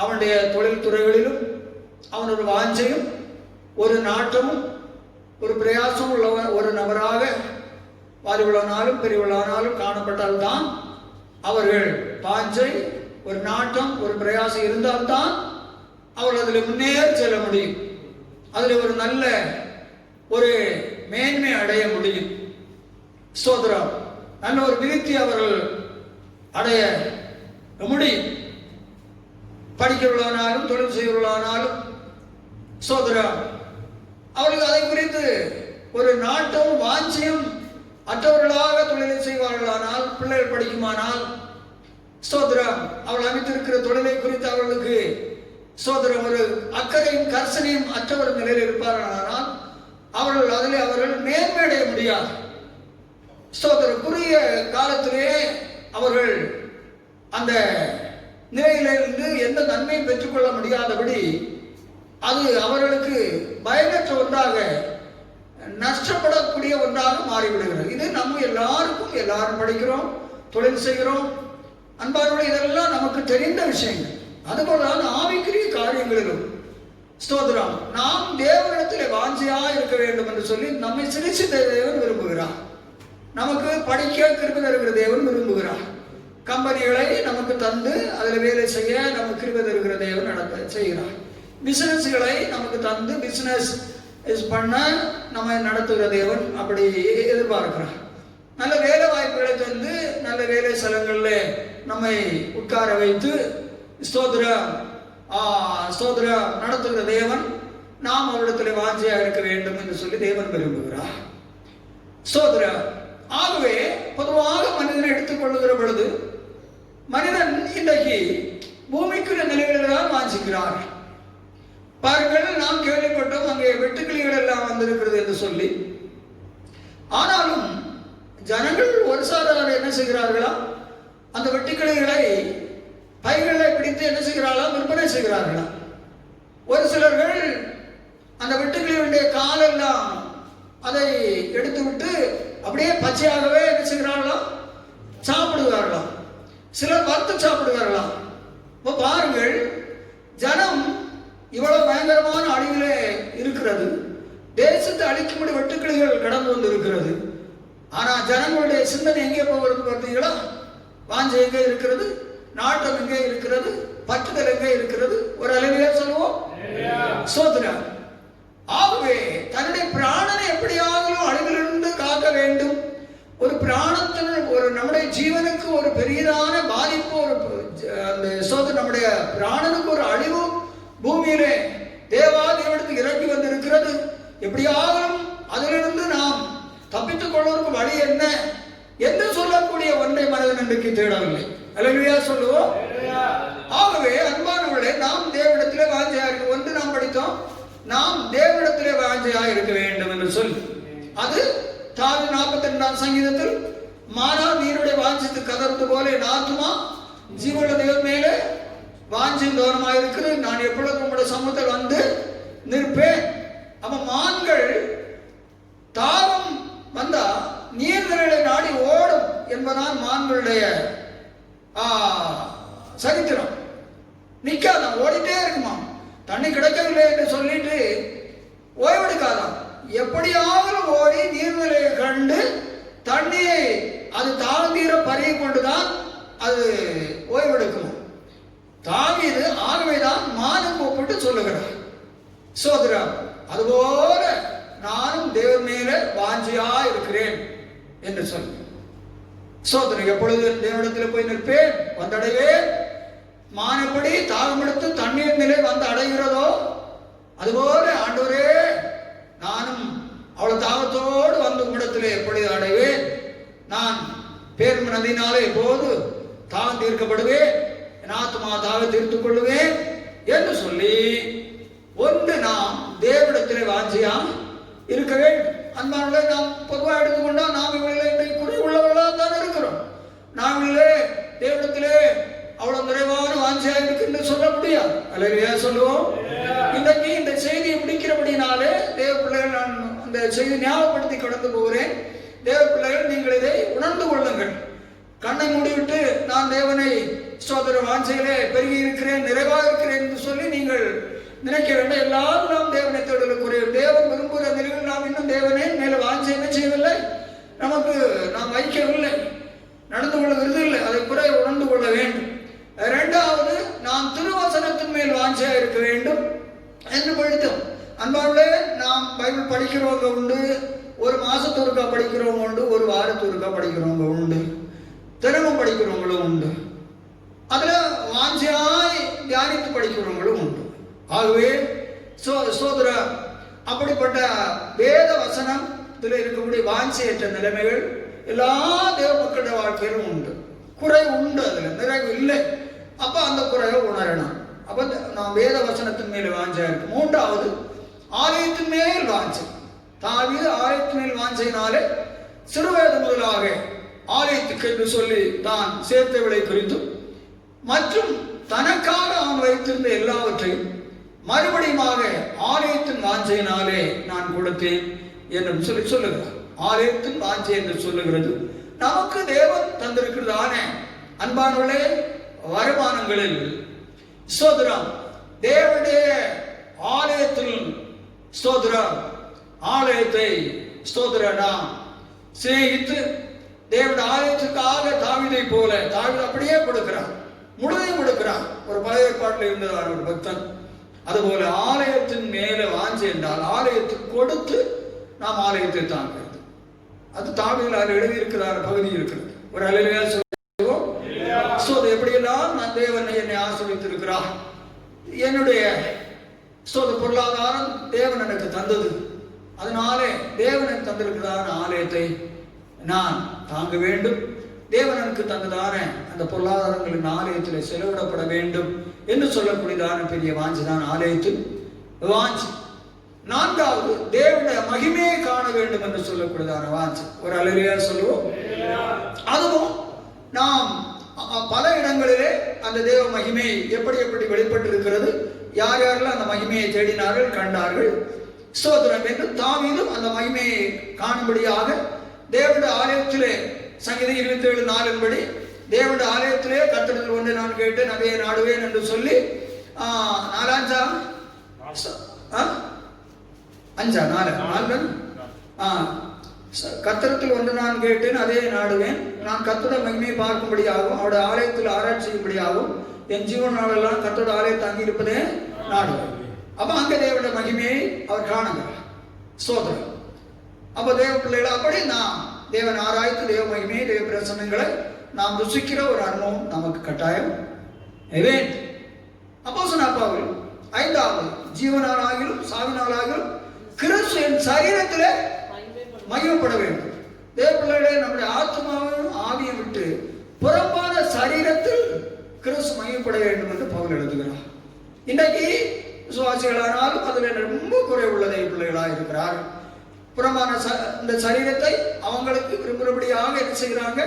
அவனுடைய தொழில் துறைகளிலும் அவன் ஒரு வாஞ்சையும் ஒரு நாட்டமும் ஒரு பிரயாசம் உள்ள ஒரு நபராக வாலிபளானாலும் பெரியவளானாலும் காணப்பட்டால்தான், அவர்கள் வாஞ்சை ஒரு நாட்டம் ஒரு பிரயாசம் இருந்தால்தான் அவர்கள் அதில் முன்னேறி செல்ல முடியும். அதில் ஒரு நல்ல ஒரு மேன்மை அடைய முடியும். ஸ்தோத்திரம். நல்ல ஒரு விருத்தி அவர்கள் அடைய முடியும். படிக்கிறவர்களானாலும் தொழில் செய்வர்களானாலும் ஸ்தோத்திரம், அவர்களுக்கு அதை குறித்து ஒரு நாட்டம் வாஞ்சியும் அற்றவர்களாக தொழிலை செய்வார்களானால், பிள்ளைகள் படிக்குமானால் ஸ்தோத்திரம், அவர்கள் அமைத்திருக்கிற தொழிலை குறித்து அவர்களுக்கு ஸ்தோத்திரம் ஒரு அக்கறையும் கர்சனையும் அற்றவர் நிலையில் இருப்பார்களானால் அவர்கள் அதில் அவர்கள் மேன்மையடைய முடியாது. ஸ்தோத்திரம். குறுகிய காலத்திலே அவர்கள் அந்த நிலையிலிருந்து எந்த நன்மையும் பெற்றுக்கொள்ள முடியாதபடி அது அவர்களுக்கு பயனற்ற ஒன்றாக, நஷ்டப்படக்கூடிய ஒன்றாக மாறிவிடுகிறது. இது நம்ம எல்லாருக்கும், எல்லாரும் படிக்கிறோம், தொழில் செய்கிறோம் அன்பானோடு, இதெல்லாம் நமக்கு தெரிந்த விஷயங்கள். அதுபோலதான் ஆவிக்குரிய காரியங்களிலும் ஸ்தோத்திரம் நாம் தேவனிடத்தில் வாஞ்சியா இருக்க வேண்டும் என்று சொல்லி நம்மை சிரிச்சித்த தேவன் விரும்புகிறார். நமக்கு படிக்க கிருபை தருகிற தேவன் விரும்புகிறார். கம்பெனிகளை நமக்கு தந்து அதில் வேலை செய்ய நமக்கு கிருபை தருகிற தேவன் செய்கிறார். பிசினஸ்களை நமக்கு தந்து பிசினஸ் பண்ண நம்ம நடத்துகிற தேவன் அப்படி எதிர்பார்க்கிறார். நல்ல வேலை வாய்ப்புகளை தந்து நல்ல வேலை ஸ்தலங்களில் நம்மை உட்கார வைத்து ஸ்தோத்திரம் நடத்துகிற தேவன் நாம் அவரிடத்தில் வாஞ்சியாக இருக்க வேண்டும் என்று சொல்லி தேவன் விரும்புகிறார். ஸ்தோத்திரம். ஆகவே பொதுவாக மனிதனை எடுத்துக்கொள்ளுகிற பொழுது மனிதன் இன்றைக்கு பூமிக்குரிய நிலைகளில் தான் வாஞ்சிக்கிறார். பாருங்கள், நாம் கேள்விப்பட்டோம் அங்கே வெட்டுக்கிளிகள் எல்லாம் வந்திருக்கிறது என்று சொல்லி. ஆனாலும் ஜனங்கள் ஒரு சாரார் என்ன செய்கிறார்களா, அந்த வெட்டுக்கிளிகளை பைகளை பிடித்து என்ன செய்கிறார்களா, விற்பனை செய்கிறார்களா. ஒரு சிலர்கள் அந்த வெட்டுக்கிளிகளுடைய காலெல்லாம் அதை எடுத்துவிட்டு அப்படியே பச்சையாகவே என்ன செய்கிறார்களாம், சாப்பிடுவார்களாம். சிலர் வறுத்து சாப்பிடுவார்களாம். இப்போ பாருங்கள், ஜனம் இவ்வளவு பயங்கரமான அழிவிலே இருக்கிறது. தேசத்தை அழிக்கும்படி வெட்டுக்கிளிகள் கடந்து வந்து இருக்கிறது. ஆனா ஜனங்களுடைய சிந்தனை எங்கே போகிறது பார்த்தீங்களா? வாஞ்சை எங்கே இருக்கிறது, நாட்டம் எங்கே இருக்கிறது, பற்றுதல் எங்கே இருக்கிறது? ஒரு அளவிலே சொல்லுவோம் சோதனை. ஆகவே தன்னுடைய பிராணனை எப்படியாவது அழிவிலிருந்து காக்க வேண்டும். ஒரு பிராணத்தின் ஒரு நம்முடைய ஜீவனுக்கு ஒரு பெரியதான பாதிப்பு, ஒரு அந்த சோதனை நம்முடைய பிராணனுக்கு ஒரு அழிவு பூமியிலே தேவாதேவனுக்கு இறங்கி வந்திருக்கிறது. எப்படியாவது அதிலிருந்து நாம் தப்பித்துக் கொள்வதற்கு வழி என்ன என்று சொல்லக்கூடிய ஒன்றை மனிதன் இன்றைக்கு தேடவில்லை. அல்லேலூயா சொல்லுவோம். ஆகவே அன்பானவர்களே, நாம் தேவனிடத்திலே வாஞ்சையாக இருக்க ஒன்று நாம் படித்தோம், நாம் தேவனிடத்திலே வாஞ்சையாக இருக்க வேண்டும் என்று சொல்லி. அது தாவீது 42ஆம் சங்கீதத்தில் மாறா நீருடைய வாஞ்சித்து கதறது போல என் ஆத்துமா ஜீவனுள்ள தேவன் மேலே வாஞ்சின் கவனமாக இருக்கிறது, நான் எப்பொழுதும் உங்களுடைய சமூகத்தில் வந்து நிற்பேன். அப்ப மான்கள் தாகம் வந்தா நீர்நிலைகளை நாடி ஓடும் என்பதான் மான்களுடைய சரித்திரம். நிக்காதான், ஓடிட்டே இருக்குமா. தண்ணி கிடைக்கவில்லை என்று சொல்லிட்டு ஓய்வெடுக்காதான், எப்படியாவது ஓடி நீர்நிலையை கண்டு தண்ணியை அது தாழ்ந்தீர பறிய கொண்டுதான் அது ஓய்வெடுக்கும். தாவீது ஆகவேதான் மானு கூப்பிட்டு சொல்லுகிறார் சோதரா, அதுபோல நானும் தேவன் மேல வாஞ்சியா இருக்கிறேன் என்று சொல்லு. சோதனை எப்பொழுது தேவனிடத்தில் போய் நிற்பேன், வந்தடைவேன். மான் எப்படி தாகம் எடுத்து தண்ணீர் நிலை வந்து அடைகிறதோ அதுபோல ஆண்டவரே நானும் அவ்வளவு தாகத்தோடு வந்து உம்மிடத்திலே எப்பொழுது அடைவேன். நான் பேர்ம நதியினாலே எப்போது தாகம் தீர்க்கப்படுவேன், என் ஆத்மா தாகம் தீர்த்துக் கொள்ளுவேன் என்று சொல்லி ஒன்று நாம் தேவனிடத்திலே வாஞ்சியா இருக்க வேண்டும். அன்பானவர்களே, நாம் பொதுவாக எடுத்துக்கொண்டா நாம் இவர்களை இன்றைக்கு குறை உள்ளவர்களாக தான் இருக்கிறோம். நாங்களே தேவனிடத்திலே அவ்வளவு நிறைவான வாஞ்சியா இருக்கு என்று சொல்ல முடியாது. அல்லையா சொல்லுவோம். இன்றைக்கு இந்த செய்தியை முடிக்கிறபடினாலே தேவ பிள்ளைகள், நான் அந்த செய்தி ஞாபகப்படுத்தி கடந்து போகிறேன். தேவ பிள்ளைகள், நீங்கள் இதை உணர்ந்து கொள்ளுங்கள். கண்ணை மூடிவிட்டு நான் தேவனை சோதர வாஞ்சையிலே பெருகி இருக்கிறேன், நிறைவாக இருக்கிறேன் என்று சொல்லி நீங்கள் நினைக்க வேண்டும். எல்லாரும் நாம் தேவனை தேடல குறைவு. தேவன் விரும்புகிற நிலையில் நாம் இன்னும் தேவனே மேல வாஞ்சை என்ன செய்யவில்லை, நமக்கு நாம் வைக்கவில்லை, நடந்து கொள்வது இல்லை. அதை குறை உணர்ந்து கொள்ள வேண்டும். இரண்டாவது, நாம் திருவசனத்தின் மேல் வாஞ்சையா இருக்க வேண்டும் என்று படித்தோம். அன்பார்களே, நாம் பைபிள் படிக்கிறவங்க உண்டு, ஒரு மாசத்தொருக்கா படிக்கிறவங்க உண்டு, ஒரு வாரத்தொருக்கா படிக்கிறவங்க உண்டு, தினமும் படிக்கிறவங்களும் உண்டு, அதுல வாஞ்சியாய் தியானித்து படிக்கிறவங்களும் உண்டு. ஆகவே சோதர அப்படிப்பட்ட வேத வசனம் இதில் இருக்கக்கூடிய வாஞ்சியற்ற நிலைமைகள் எல்லா தேவ மக்களுடைய வாழ்க்கையிலும் உண்டு. குறை உண்டு, அதுல நிறைவு இல்லை. அப்ப அந்த குறையை உணரணும். அப்ப நாம் வேத வசனத்தின் மேல் வாஞ்சா இருக்கு. மூன்றாவது, ஆலயத்தின் மேல் வாஞ்சை. தாவீது ஆலயத்தின் மேல் வாஞ்சையினாலே சிறுவயது முதலாக ஆலயத்துக்கு என்று சொல்லி தான் சேர்த்தவளை குறித்தும் மற்றும் தனக்காக அவன் வைத்திருந்த எல்லாவற்றையும் மறுபடியும் ஆலயத்தின் வாஞ்சையினாலே நான் கொடுத்தேன் என்று சொல்லி சொல்லுகிறார். ஆலயத்தின் வாஞ்சை என்று சொல்லுகிறது நமக்கு தேவன் தந்திருக்கிறதான அன்பானவர்களே வருமானங்களில் ஸ்தோத்திரம், தேவனுடைய ஆலயத்தில் ஸ்தோத்திரம், ஆலயத்தை ஸ்தோத்திரம் நாம் சிநேகித்து தேவனுடைய ஆலயத்துக்காக தாவீதை போல தாவீது அப்படியே கொடுக்கிறார், முழுதையும் கொடுக்கிறார். ஒரு பழைய ஏற்பாட்டில் இருந்ததான ஒரு பக்தன். அதுபோல ஆலயத்தின் மேல வாஞ்சை என்றால் ஆலயத்துக்கு கொடுத்து நாம் ஆலயத்தை தாங்கிறது. அது தாவீதில் எழுதியிருக்கிறார் பகுதி இருக்கிறது. ஒரு அல்லேலூயா சொல்லுவோம். எப்படியெல்லாம் நான் தேவன் என்னை ஆசீர்வதித்திருக்கிறார், என்னுடைய பொருளாதாரம் தேவன் எனக்கு தந்தது, அதனாலே தேவன் தந்திருக்கிறதான ஆலயத்தை நான் தாங்க வேண்டும், தேவன் எனக்கு தந்ததான அந்த பொருளாதாரங்களின் ஆலயத்தில் செலவிடப்பட வேண்டும் என்று சொல்லக்கூடியதான பெரிய வாஞ்சி தான் ஆலயத்தின் வாஞ்சி. நான்காவது, தேவனுடைய மகிமையை காண வேண்டும் என்று சொல்லக்கூடியதான வாஞ்சி. ஒரு அல்லேலூயா சொல்லுவோம். அதுவும் நாம் பல இடங்களிலே அந்த தேவ மகிமை எப்படி எப்படி வெளிப்பட்டு இருக்கிறது, யார் யாரெல்லாம் அந்த மகிமையை தேடினார்கள், கண்டார்கள், ஸ்தோத்திரம் என்று தாவீதும் அந்த மகிமையை காணும்படியாக தேவனுடைய ஆலயத்திலே சங்கீதம் 27:4 படி தேவனுடைய ஆலயத்திலே கர்த்தரிடத்தில் ஒன்றை நான் கேட்டேன், அதை நாடுவேன் என்று சொல்லி 4 கர்த்தரிடத்தில் ஒன்று நான் கேட்டேன், அதே நாடுவேன், நான் கர்த்தருடைய மகிமையை பார்க்கும்படியாகவும் அவருடைய ஆலயத்தில் ஆராய்ச்சி செய்யும்படியாகவும் என் ஜீவனாலெல்லாம் கர்த்தருடைய ஆலயத்தை தங்கி இருப்பதே நாடுவேன். அப்ப அங்க தேவனுடைய மகிமையை அவர் காணுகிறார். ஸ்தோத்திரம். அப்ப தேவ பிள்ளைகள் அப்படி நாம் தேவன் ஆராய்த்து தேவ மகிமையை தேவ பிரசன்னங்களை நாம் ருசிக்கிற ஒரு அனுபவம் நமக்கு கட்டாயம். அப்போஸ்தலனாகிய பவுல் 5வது, ஜீவனாலாகிலும் சாவினாலாகிலும் கிறிஸ்து என் சரீரத்திலே மகிமைப்பட வேண்டும். தேவ பிள்ளைகளே, நம்முடைய ஆத்மாவையும் ஆவியை விட்டு புறம்பான சரீரத்தில் கிறிஸ்து மகிமைப்பட வேண்டும் என்று பவுல் எழுதுகிறார். இன்றைக்கு விசுவாசிகளானாலும் அதில் ரொம்ப குறை உள்ள தேவ பிள்ளைகளாக இருக்கிறார். புறமான இந்த சரீரத்தை அவங்களுக்கு விரும்புகிறபடியாக என்ன செய்கிறாங்க,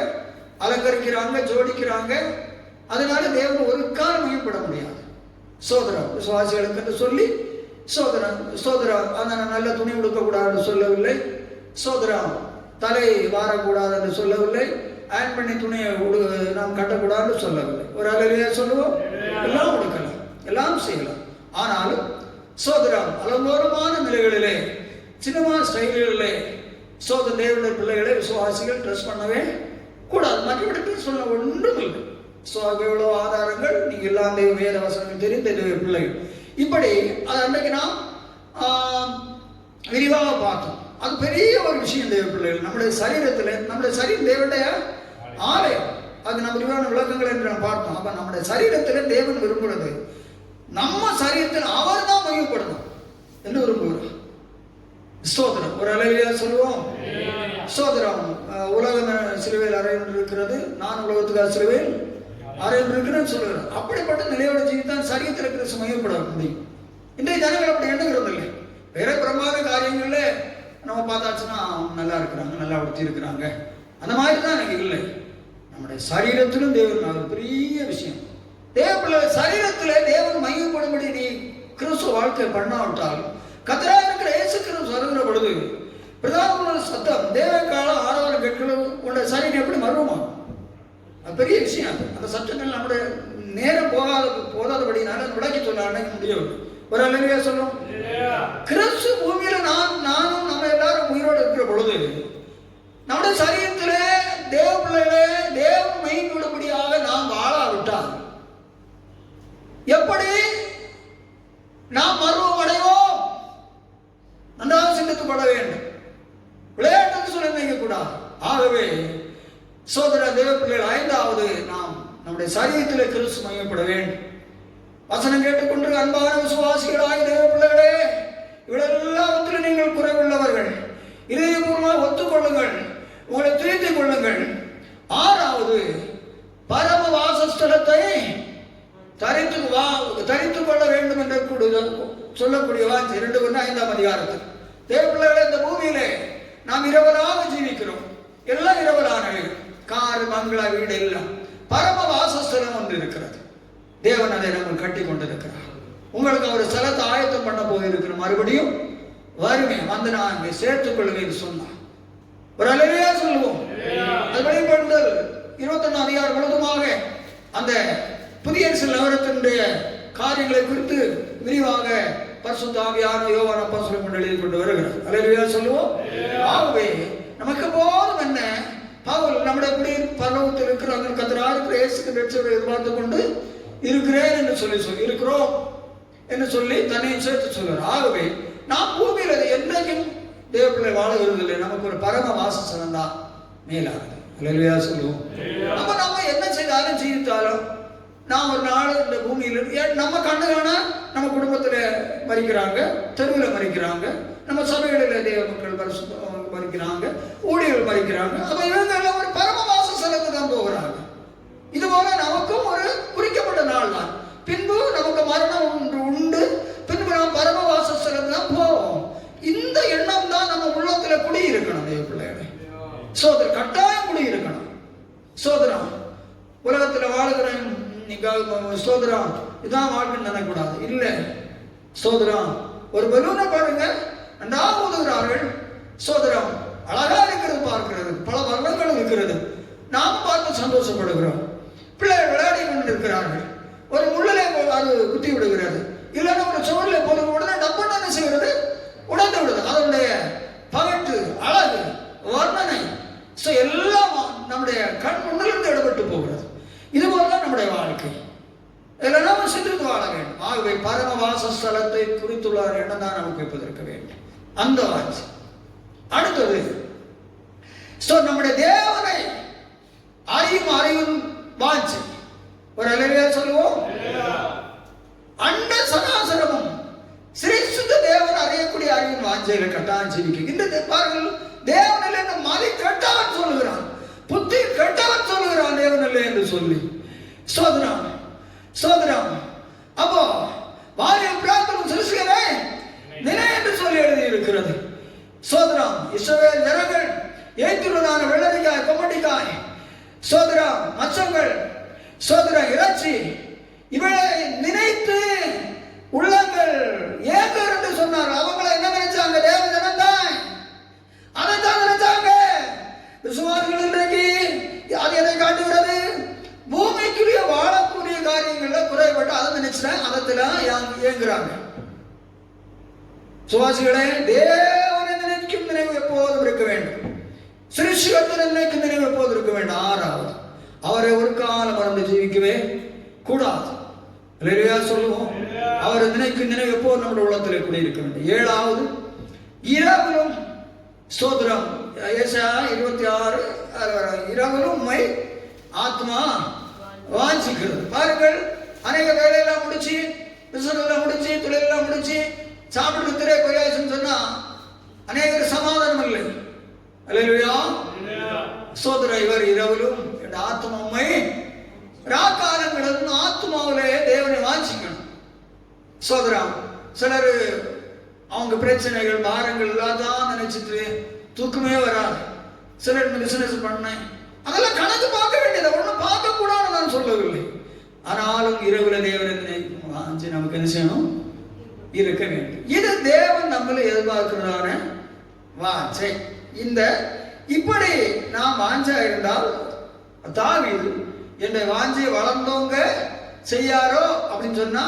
அலங்கரிக்கிறாங்க, ஜோடிக்கிறாங்க. அதனால தேவன் ஒரு காலம் மகிமைப்பட முடியாது. சோதரம் விசுவாசிகளுக்கு என்று சொல்லி சோதரம் அந்த நல்ல துணி உடுக்கக்கூடாது சொல்லவில்லை, சோதரம் தலை வாரக்கூடாது என்று சொல்லவில்லை, அயன் பண்ணி துணியை நாம் கட்டக்கூடாது சொல்லவில்லை. ஒரு அல்லேலூயா சொல்லுவோம். எல்லாம் உடுக்கலாம், எல்லாம் செய்யலாம். ஆனாலும் சோதரம் அலங்கோரமான நிலைகளிலே, சினிமா ஸ்டைல்களிலே தேவனுடைய பிள்ளைகளை விசுவாசிகள் ட்ரெஸ் பண்ணவே கூடாது. மற்றபடி ட்ரெஸ் பண்ண ஒன்றும் இல்லை. எவ்வளவு ஆதாரங்கள், நீங்க எல்லாம் தெய்வ வேத வசனங்கள் தெரிந்த தேவ பிள்ளைகள். இப்படி அது அன்றைக்கு நாம் விரிவாக பார்த்தோம். அது பெரிய ஒரு விஷயம். தேவ பிள்ளைகள் நம்முடைய சரீரத்தில், நம்முடைய சரீரம் தேவனுடைய ஆலயம். அது நம்ம விரிவான விளக்கங்கள் என்று நாம் பார்த்தோம். அப்ப நம்முடைய சரீரத்தில் தேவன் விரும்புகிறது நம்ம சரீரத்தில் அவர் தான் மையப்படணும் என்று விரும்புகிறார். ஸ்தோத்திரம். ஒரு அலையில சொல்லுவோம். ஸ்தோத்திரம். உலகம் சிலுவையில் அறையில் இருக்கிறது, நான் உலகத்துக்காக சிலுவையில் அறையில் இருக்கிறேன்னு சொல்லுகிறேன். அப்படிப்பட்ட நிலையோட ஜீவித்தான் சரீரத்தில் கிறிஸ்து மையப்பட முடியும். இன்றைய ஜனங்கள் அப்படி எண்ணுகிறது இல்லை. வேற பிரமாத காரியங்கள்ல நம்ம பார்த்தாச்சுன்னா நல்லா இருக்கிறாங்க, நல்லா உடுத்தி இருக்கிறாங்க, அந்த மாதிரி தான் எனக்கு இல்லை. நம்முடைய சரீரத்திலும் தேவன் அது பெரிய விஷயம். தேவ சரீரத்துல தேவன் மையப்படும்படி நீ கிறிஸ்துவ வாழ்க்கை பண்ணாவிட்டால், கர்த்தராக இருக்கிற இயேசு கிறிஸ்து வருகிற பொழுது பிரதான சத்தம் தேவ காலம் ஆராதனை கேட்கிறது, உன்னுடைய சரீரம் எப்படி மருவமா? அது பெரிய விஷயம். அது அந்த சத்தங்கள் நம்முடைய நேரம் போதாதபடினால விளக்கி சொல்ல அன்னைக்கு முடியவில்லை. ஒரு அல்லையா சொல்லும். கிறிஸ்து பூமியில நானும் நம்ம எல்லாரும் உயிரோடு இருக்கிற பொழுது நம்முடைய சரீரத்திலே தேவ பிள்ளைகளே தேவன் மையப்படும்படியாக நாம் வாழாவிட்டால் எப்படி நாம் மருவம் அடைவோம்? நன்றாக சிந்தித்துக் கொள்ள வேண்டும். விளையாட்டு சொல்ல நினைக்கக்கூடாது. ஆகவே சோதர தேவ பிள்ளைகள், ஐந்தாவது நாம் நம்முடைய சரீரத்தில் கிறிஸ்து மையப்பட வேண்டும். வசனம் கேட்டுக்கொண்டு அன்பான விசுவாசிகளாய் தேவ பிள்ளைகளே, இவளெல்லாவற்றிலும் நீங்கள் குறைவுள்ளவர்கள், இதயபூர்வமாக ஒத்துக்கொள்ளுங்கள், உங்களை திருத்திக் கொள்ளுங்கள். ஆறாவது, பரம வாசஸ்தலத்தை தரித்துக் கொள்ள வேண்டும் என்று சொல்லக்கூடிய வார்த்தை 2 அதிகாரத்தில். தேவ பிள்ளைகளே, இந்த பூமியிலே நாம் இரவலாக ஜீவிக்கிறோம். எல்லாம் இரவலான கார், மங்களா, வீடு எல்லாம். பரம வாசஸ்தலம் ஒன்று இருக்கிறது. தேவன் அதை நம்ம கட்டி கொண்டிருக்கிறார். உங்களுக்கு ஒரு ஸ்தலத்தை ஆயத்தம் பண்ண போயிருக்கிற, மறுபடியும் வருமே வந்து நான் இங்கே சேர்த்துக் கொள்வேன் சொன்னார். ஒரு அலையா சொல்லுவோம். அது வெளிப்படுத்தல் 21 அதிகாரம் முழுதுமாக அந்த புதிய நகரத்தினுடைய காரியங்களை குறித்து விரிவாக பரிசுத்த ஆவியானவர் யோவான் அப்போஸ்தலன் கொண்டு எழுதி கொண்டு வருகிறார். அல்லேலூயா சொல்லுவோம். ஆகவே நமக்கு போதும் என்ன, பவுல் நம்முடைய பரலோகத்தில் இருக்கிறாங்க, கர்த்தராக இருக்கிற இயேசுவின் இரட்சகரை எதிர்பார்த்து கொண்டு இருக்கிறேன் என்று சொல்லி இருக்கிறோம் என்று சொல்லி தன்னையும் சேர்த்து சொல்றார். ஆகவே நாம் பூமியில் என்றைக்கும் தேவ பிள்ளை வாழுகிறது இல்லை. நமக்கு ஒரு பரம வாசஸ்தலம் தான் மேலானது. அல்லேலூயா சொல்லுவோம். அப்ப நம்ம என்ன செய்தாலும் ஜீவித்தாலும் நாம் ஒரு நாள் இந்த பூமியில் நம்ம கண்ணுகான நம்ம குடும்பத்தில் மறிக்கிறாங்க, தெருவில் மறிக்கிறாங்க, நம்ம சபைகளில் தேவ மக்கள் மறிக்கிறாங்க, ஊழியர்கள் மறிக்கிறாங்க. அப்ப இவங்க ஒரு பரம வாசஸ்தலத்துக்கு தான் போகிறாங்க. இதுபோல நமக்கும் ஒரு குறிக்கப்பட்ட நாள் தான். பின்பு நமக்கு மரணம் ஒன்று உண்டு. பின்பு நாம் பரம வாசஸ்தலம் தான் போவோம். இந்த எண்ணம் தான் நம்ம உள்ளத்துல குடியிருக்கணும். தேவ பிள்ளைகளை சோதரம் கட்டாயம் குடியிருக்கணும். சோதரம் உலகத்துல வாழுகிறேன் சோதரம் இதான் வாழ்க்கைன்னு நினைக்கூடாது. இல்லை சோதரம் ஒரு பலூனை பாருங்க, நன்றாக ஊதுகிறார்கள். சோதரம் அழகா இருக்கிறது, பார்க்கிறது பல வருடங்கள் இருக்கிறது, நாம் பார்த்து சந்தோஷப்படுகிறோம். பிள்ளைகள் விளையாடி கொண்டு இருக்கிறார்கள். ஒரு முள்ளிலே அது குத்தி விடுகிறது, இல்லைன்னா ஒரு சுவரில் போதும் உடனே டப்பன் என்ன செய்கிறது, உடைந்து விடுது. அதனுடைய பகட்டு, அழகு, வர்ணனை எல்லாம் நம்முடைய கண் முன்னிலிருந்து எடுபட்டு போகிறது. இதுபோலதான் நம்முடைய வாழ்க்கை. இதில் நாம் சிந்தித்து வாழ வேண்டும். ஆகவே பரம வாசஸ்தலத்தை குறித்துள்ள எண்ணம் தான் நமக்கு வைப்பதற்கு வேண்டும். அந்த வாட்சி அடுத்தது நம்முடைய தேவனை அறிவும் வாஞ்சி. ஒரு அலையா சொல்லுவோம். அண்ட சராசரமும் சிறிசுத்த தேவன் அறியக்கூடிய அறிவின் வாஞ்சைகளை கட்டான் ஜீவிக்க. இந்த பாருங்கள், தேவனில் என்ன மதி கட்டவன் சொல்லுகிறான், புத்தி கட்டவன் சொல்லுகிறான் தேவனில்லை என்று சொல்லி. சோதரம் அப்போ வாரியம் பிரார்த்தனை சிறுசுகிறே நினை என்று சொல்லி எழுதி இருக்கிறது. சோதரம் இஸ்ரவேல் ஜனங்கள் ஏற்றுள்ளதான வெள்ளரிக்காய், கொம்மட்டிக்காய், சோதரம் மச்சங்கள், சோதரம் இறைச்சி, இவளை நினைத்து உள்ளங்கள் ஏங்க என்று சொன்னார். அவங்களை என்ன நினைச்சாங்க? தேவ ஜனந்தான் அதைத்தான் நினைச்சாங்க. விசுவாசிகள் இன்றைக்கு அது எதை காட்டுகிறது? பூமிக்குரிய வாழக்கூடிய காரியங்கள்ல குறைபட்டு அதை நினைச்சுட்டேன், அதெல்லாம் ஏங்குறாங்க. சுவாசிகளே, தேவனை நினைக்கும் நினைவு எப்போதும் இருக்க வேண்டும். சிருஷ்டிகத்தை நினைக்கும் நினைவு எப்போதும் இருக்க வேண்டும். ஆறாவது, அவரை ஒரு காலம் மறந்து ஜீவிக்கவே கூடாது. சொல்லுவோம். அவரை நினைக்கும் நினைவு எப்போது நம்முடைய உள்ளத்தில் கூட இருக்க வேண்டும். ஏழாவது, இரவிலும் ஸ்தோத்திரம். ஏசாயா 26 இரவிலும் உம்மை ஆத்மா வாஞ்சிக்கிறது. பாருங்கள், அநேக வேலையெல்லாம் முடிச்சு, பிசினஸ் எல்லாம் முடிச்சு, தொழிலெல்லாம் முடிச்சு, சாப்பிட்டு திரை போயாச்சுன்னு சொன்னா அநேகர் சமாதானம் இல்லை. அல்லேலூயா. ஸ்தோத்திரம். இவர் இரவிலும் என் ஆத்மா உம்மை, ராக்காலங்களும் ஆத்மாவிலே தேவனை வாஞ்சிக்கணும். ஸ்தோத்திரம். சிலர் அவங்க பிரச்சனைகள் பாரங்கள் எல்லாம் தான் நினைச்சிட்டு தூக்கமே வராது. சிலர் பிசினஸ் பண்ணேன், அதெல்லாம் கணக்கு பார்க்க வேண்டியது, ஒன்றும் பார்க்க கூடாது நான் சொல்லவில்லை. ஆனாலும் இரவுல தேவனை வாஞ்சி நமக்கு என்ன செய்யணும்? இருக்க வேண்டும். இது தேவன் நம்மளை எதிர்பார்க்கிறதான வாஞ்சை. இந்த இப்படி நாம் வாஞ்சா இருந்தால் தாவீது என்னுடைய வாஞ்சையை வளர்ந்தவங்க செய்யாரோ அப்படின்னு சொன்னா,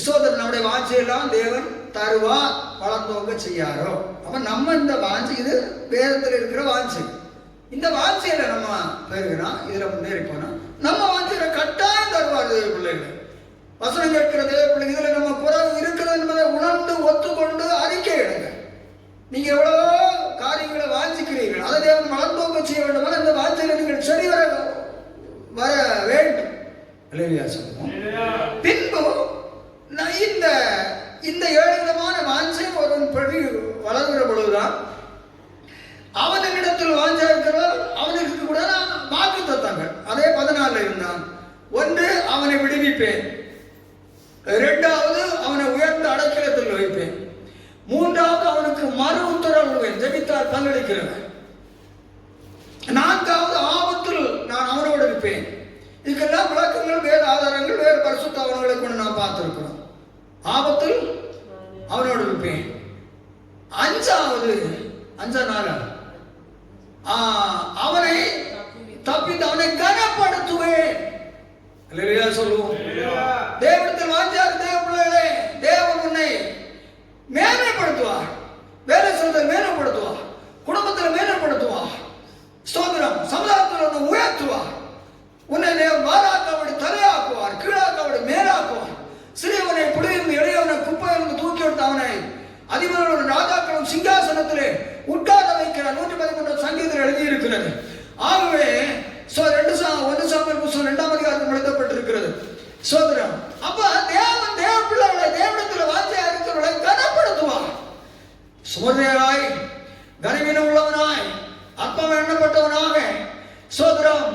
சோதரன் நம்முடைய வாஞ்சையெல்லாம் தேவன் தருவார், வளர்ந்தவங்க செய்யாரோ. அப்ப நம்ம இந்த வாஞ்சை, இது வேதத்தில் இருக்கிற வாஞ்சை, இந்த வாஞ்சையில நம்ம பெருகிறோம், இதுல முன்னேறி போனா நம்ம வாஞ்சையில கட்டாயம் தருவார் தேவ பிள்ளைகள். வசனம் கேட்கிற தேவ பிள்ளைங்க, இதுல நம்ம குறைவு இருக்கிறது என்பதை உணர்ந்து ஒத்துக்கொண்டு அறிக்கை எடுங்க. நீங்க எவ்வளவோ காரியங்களை வாஞ்சிக்கிறீர்கள், அதை தேவன் வளர்ந்தவங்க செய்ய வேண்டும். இந்த வாஞ்சையில நீங்கள் சரி வர வேண்டும். அல்லேலூயா சொல்லுவோம். பின்பு இந்த 7 விதமான வாஞ்சை ஒருவன் படி வளர்கிற பொழுதுதான் அவனிடத்தில் வாஞ்சா இருக்கிறார். அவனுக்கு கூட வாக்கு தத்தாங்க. அதே 14 இருந்தான். 1, அவனை விடுவிப்பேன். 2வது, அவனை உயர்ந்த அடைக்கலத்தில் வைப்பேன். 3வது, அவனுக்கு மறு உத்தரவுவேன், ஜெபித்தால் பங்களிக்கிறவன். 4வது, ஆபத்தில் நான் அவனோடு இருப்பேன். இதுக்கெல்லாம் விளக்கங்கள், வேறு ஆதாரங்கள், வேறு பரிசுத்த அவன்களை கொண்டு நான் பார்த்திருக்கிறோம். ஆபத்தில் அவனோடு இருப்பேன். 5வது, 5 அவனை தப்பித்து அவனை கனப்படுத்துவேன். அல்லேலூயா சொல்லுவோம். தேவனிடத்தில் வாஞ்சார் தேவ பிள்ளைகளே, தேவன் உன்னை மேன்மைப்படுத்துவார். வேலை சொல்றதை மேன்மைப்படுத்துவார், குடும்பத்தில் மேன்மைப்படுத்துவார். ஸ்தோத்திரம். சமுதாயத்தில் உன்னை உயர்த்துவார். உன்னை தேவன் வாராக்காவடி தலையாக்குவார், கீழாக்காவடி மேலாக்குவார். சிறியவனை புலியிருந்து இளையவனை குப்பையிலிருந்து தூக்கி எடுத்து அவனை அதிபர்களும் ராஜாக்களும் சிங்காசனத்திலே உட்கார வைக்கிறார். 113 சங்கீதத்தில் எழுதியிருக்கிறது. ஆகவே 1 சாமுவேல் புத்தகம் 2ஆம் அதிகாரத்தில் எழுதப்பட்டிருக்கிறது. சோதரம். அப்ப தேவன் தேவ பிள்ளைகளை தேவனிடத்தில் வாஞ்சையா இருக்கிறவர்களை கனப்படுத்துவார். சுமதியாய், கனவீனம் உள்ளவனாய், அற்பம் எண்ணப்பட்டவனாக சோதரம்